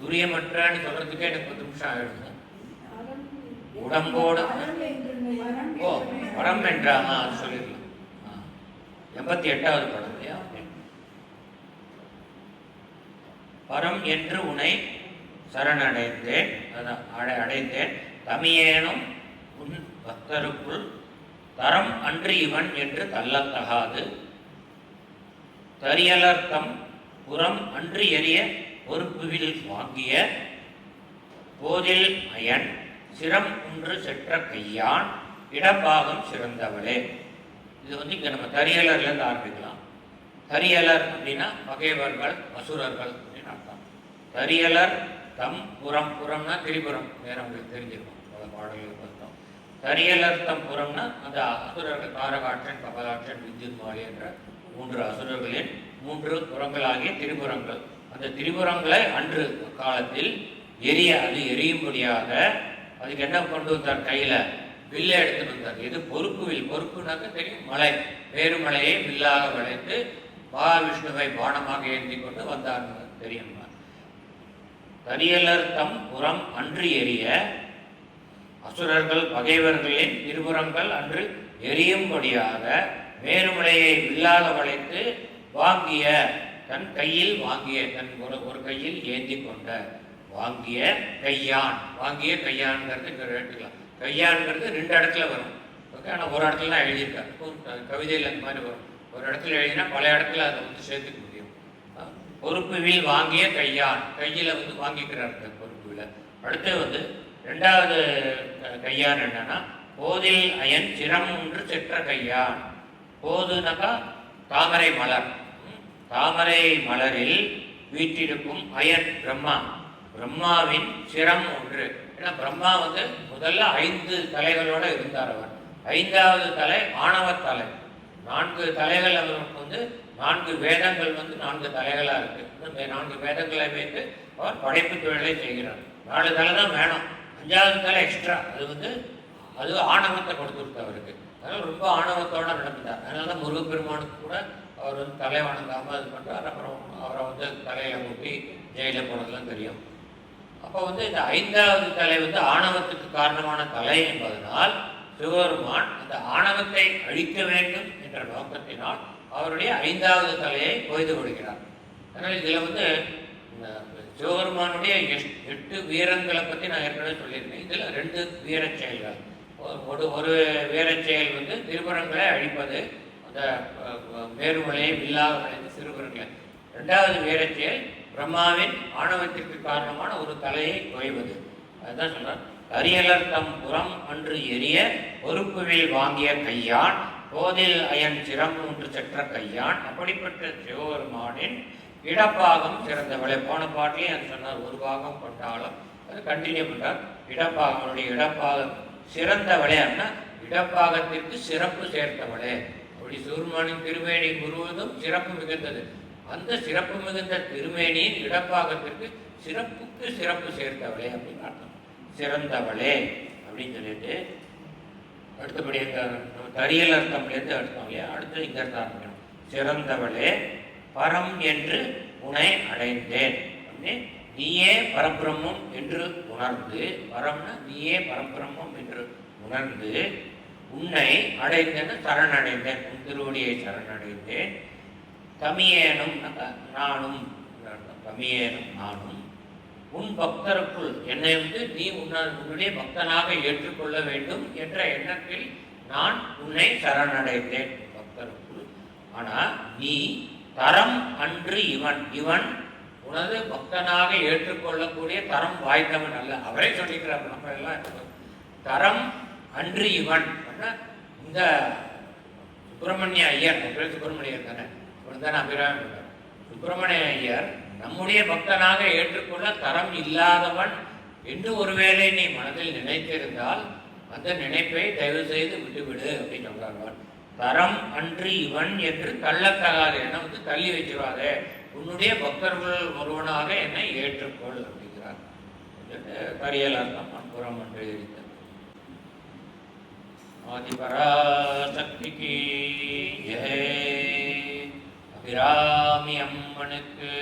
துரியமற்றன்னு சொல்றதுக்கே எனக்கு 10 நிமிஷம் ஆயிடுங்க. உடம்போடு வரம் என்றாமா அது சொல்லிடலாம். 88வது படம் இல்லையா? பரம் என்று உன்னை சரணடைந்தேன், அடைந்தேன் தமியேனும் உன் பக்தருக்குள் தரம் அன்று இவன் என்று தள்ளத்தகாது தரியலர்த்தம் புறம் அன்று எரிய பொறுப்புவில் வாங்கிய போதில் அயன் சிரம் ஒன்று செற்ற கையான் இடப்பாகம் சிறந்தவளே. இது வந்து இங்கே நம்ம தரியலர்லேருந்து ஆரம்பிக்கலாம். தரியலர் அப்படின்னா பகைவர்கள் அசுரர்கள் அப்படின்னு அர்த்தம். தரியலர் தம் புறம், புறம்னா திரிபுரம், வேற உங்களுக்கு தெரிஞ்சிருக்கும் பல பாடல்கள் பார்த்தோம். தரியலர் தம் புறம்னா அந்த அசுரர்கள் தாரகாட்சன் கபலாட்சன் வித்யுத்மாலி என்ற 3 அசுரர்களின் 3 புறங்களாகிய திரிபுரங்கள். அந்த திரிபுரங்களை அன்று காலத்தில் அது எரியும்படியாக அதுக்கு என்ன கொண்டு வந்தார், கையில் வில்லை எடுத்துட்டு வந்தார். இது பொறுப்பு வில். பொறுப்புனாக்க தெரியும், மலை, வேறுமலையை வில்லாக வளைத்து மகாவிஷ்ணுவை பானமாக ஏந்தி கொண்டு வந்தார் தெரியும். தரியலர் தம் புறம் அன்று எரிய அசுரர்கள் பகைவர்களின் திருபுறங்கள் அன்று எரியும்படியாக வேறுமலையை வில்லாக வளைத்து வாங்கிய தன் கையில் வாங்கிய, தன் ஒரு கையில் ஏந்தி கொண்ட, வாங்கிய கையான். வாங்கிய கையான்ங்கிறது இங்கே எடுத்துக்கலாம். கையான்ங்கிறது 2 இடத்துல வரும். ஓகே, ஆனால் ஒரு இடத்துல தான் எழுதியிருக்காரு. கவிதையில் அந்த மாதிரி வரும். ஒரு இடத்துல எழுதினா பல இடத்துல அதை வந்து சேர்த்துக்க முடியும். பொறுப்புவில் வாங்கிய கையான், கையில் வந்து வாங்கிக்கிறார் பொறுப்புவில். அடுத்து வந்து 2வது கையான் என்னன்னா, போதில் அயன் சிரம் ஒன்று செற்ற கையான். போதுனாக்கா தாமரை மலர். தாமரை மலரில் வீற்றிருக்கும் அயன் பிரம்மா. பிரம்மாவின் சிரம் ஒன்று. ஏன்னா பிரம்மா வந்து முதல்ல 5 தலைகளோட இருந்தார். அவர் 5வது தலை ஆணவ தலை. 4 தலைகள் அவருக்கு வந்து 4 வேதங்கள் வந்து 4 தலைகளாக இருக்கு. இந்த 4 வேதங்களை வைத்து அவர் படைப்பு தொழிலை செய்கிறார். 4 தலை தான் வேணும், 5வது தலை எக்ஸ்ட்ரா. அது வந்து அது ஆணவத்தை கொடுத்துருக்கு அவருக்கு. அதனால் ரொம்ப ஆணவத்தோடு நடந்துட்டார். அதனால தான் முருகப்பெருமானுக்கு கூட அவர் வந்து தலை வணங்காமல் இது பண்ணுறார். அப்புறம் அவரை வந்து தலையில் ஊட்டி ஜெயிலில் போனதெல்லாம் தெரியும். அப்போ வந்து இந்த 5வது தலை வந்து ஆணவத்துக்கு காரணமான தலை என்பதனால் சிவபெருமான் அந்த ஆணவத்தை அழிக்க வேண்டும் என்ற நோக்கத்தினால் அவருடைய 5வது தலையை கொய்து கொடுக்கிறார். அதனால் இதில் வந்து சிவபெருமானுடைய 8 வீரங்களை பற்றி நான் ஏற்கனவே சொல்லியிருக்கேன். இதில் 2 வீர செயல்கள். ஒரு வீர செயல் வந்து திருப்புறங்களை அழிப்பது, அந்த வேறுமலையை வில்லாக வளைந்து சிறுபுறங்களை. 2வது வீர செயல் பிரம்மாவின் ஆணவத்திற்கு காரணமான ஒரு தலையை கொய்வது. அதுதான் சொல்றார். அரியலர் தம் புறம் அன்று எரிய பொறுப்புவில் வாங்கிய கையான், போதில் அயன் சிரம் ஒன்று செற்ற கையான். அப்படிப்பட்ட சிவபெருமானின் இடப்பாகம் சிறந்தவளை. போன பாட்டிலையும் அது சொன்னார், ஒரு பாகம் கொண்டாலும் அது கண்டினியூ பண்றார். இடப்பாகம், அவனுடைய இடப்பாகம் சிறந்தவளே அப்படின்னா இடப்பாகத்திற்கு சிறப்பு சேர்த்தவளே. அப்படி சிவபெருமானின் திருமேனி முழுவதும் சிறப்பு மிகுந்தது. அந்த சிறப்பு மிகுந்த திருமேனியின் இடப்பாகத்திற்கு சிறப்புக்கு சிறப்பு சேர்த்தவளே அப்படின்னு அர்த்தம். சிறந்தவளே அப்படின்னு சொல்லிட்டு அடுத்தபடி தரியல் அர்த்தம்லேருந்து அர்த்தம் இல்லையா. அடுத்து இங்க அர்த்தம் ஆரம்பிக்கணும். சிறந்தவளே பரம் என்று உன்னை அடைந்தேன் அப்படின்னு, நீயே பரபிரம்மம் என்று உணர்ந்து, பரம்னா நீயே பரபிரம்மம் என்று உணர்ந்து, உன்னை அடைந்தேன்னு சரணடைந்தேன், உன் திருவடியை சரணடைந்தேன். தமியேனும் நானும், தமியேனும் நானும், உன் பக்தருக்குள் என்னை வந்து நீ உன்னுடைய பக்தனாக ஏற்றுக்கொள்ள வேண்டும் என்ற எண்ணத்தில் நான் உன்னை சரணடைந்தேன் பக்தருக்குள். ஆனால் நீ தரம் அன்று இவன், இவன் உனது பக்தனாக ஏற்றுக்கொள்ளக்கூடிய தரம் வாய்ந்தவன் அல்ல. அவரே சொல்லிக்கிறார். நம்ம எல்லாம் தரம் அன்று இவன். இந்த சுப்பிரமணிய ஐயர், சுப்பிரமணியர் தானே, தானே அபிராமி. சுப்பிரமணிய ஐயர் நம்முடைய பக்தனாக ஏற்றுக்கொள்ள தரம் இல்லாதவன் என்று ஒருவேளை நீ மனதில் நினைத்திருந்தால் அந்த நினைப்பை தயவு செய்து விட்டுவிடு அப்படின்னு சொல்றார். தரம் அன்று இவன் என்று தள்ளத்தகாது, என்னை வந்து தள்ளி வச்சிருவாதே, உன்னுடைய பக்தர்கள் ஒருவனாக என்னை ஏற்றுக்கொள் அப்படிங்கிறார். கரியல் அர்த்தம் அன்புறம் என்று இருக்கிறது. ஆதிபராசக்திக்கு ஜெய், அபிராமி அம்மனுக்கு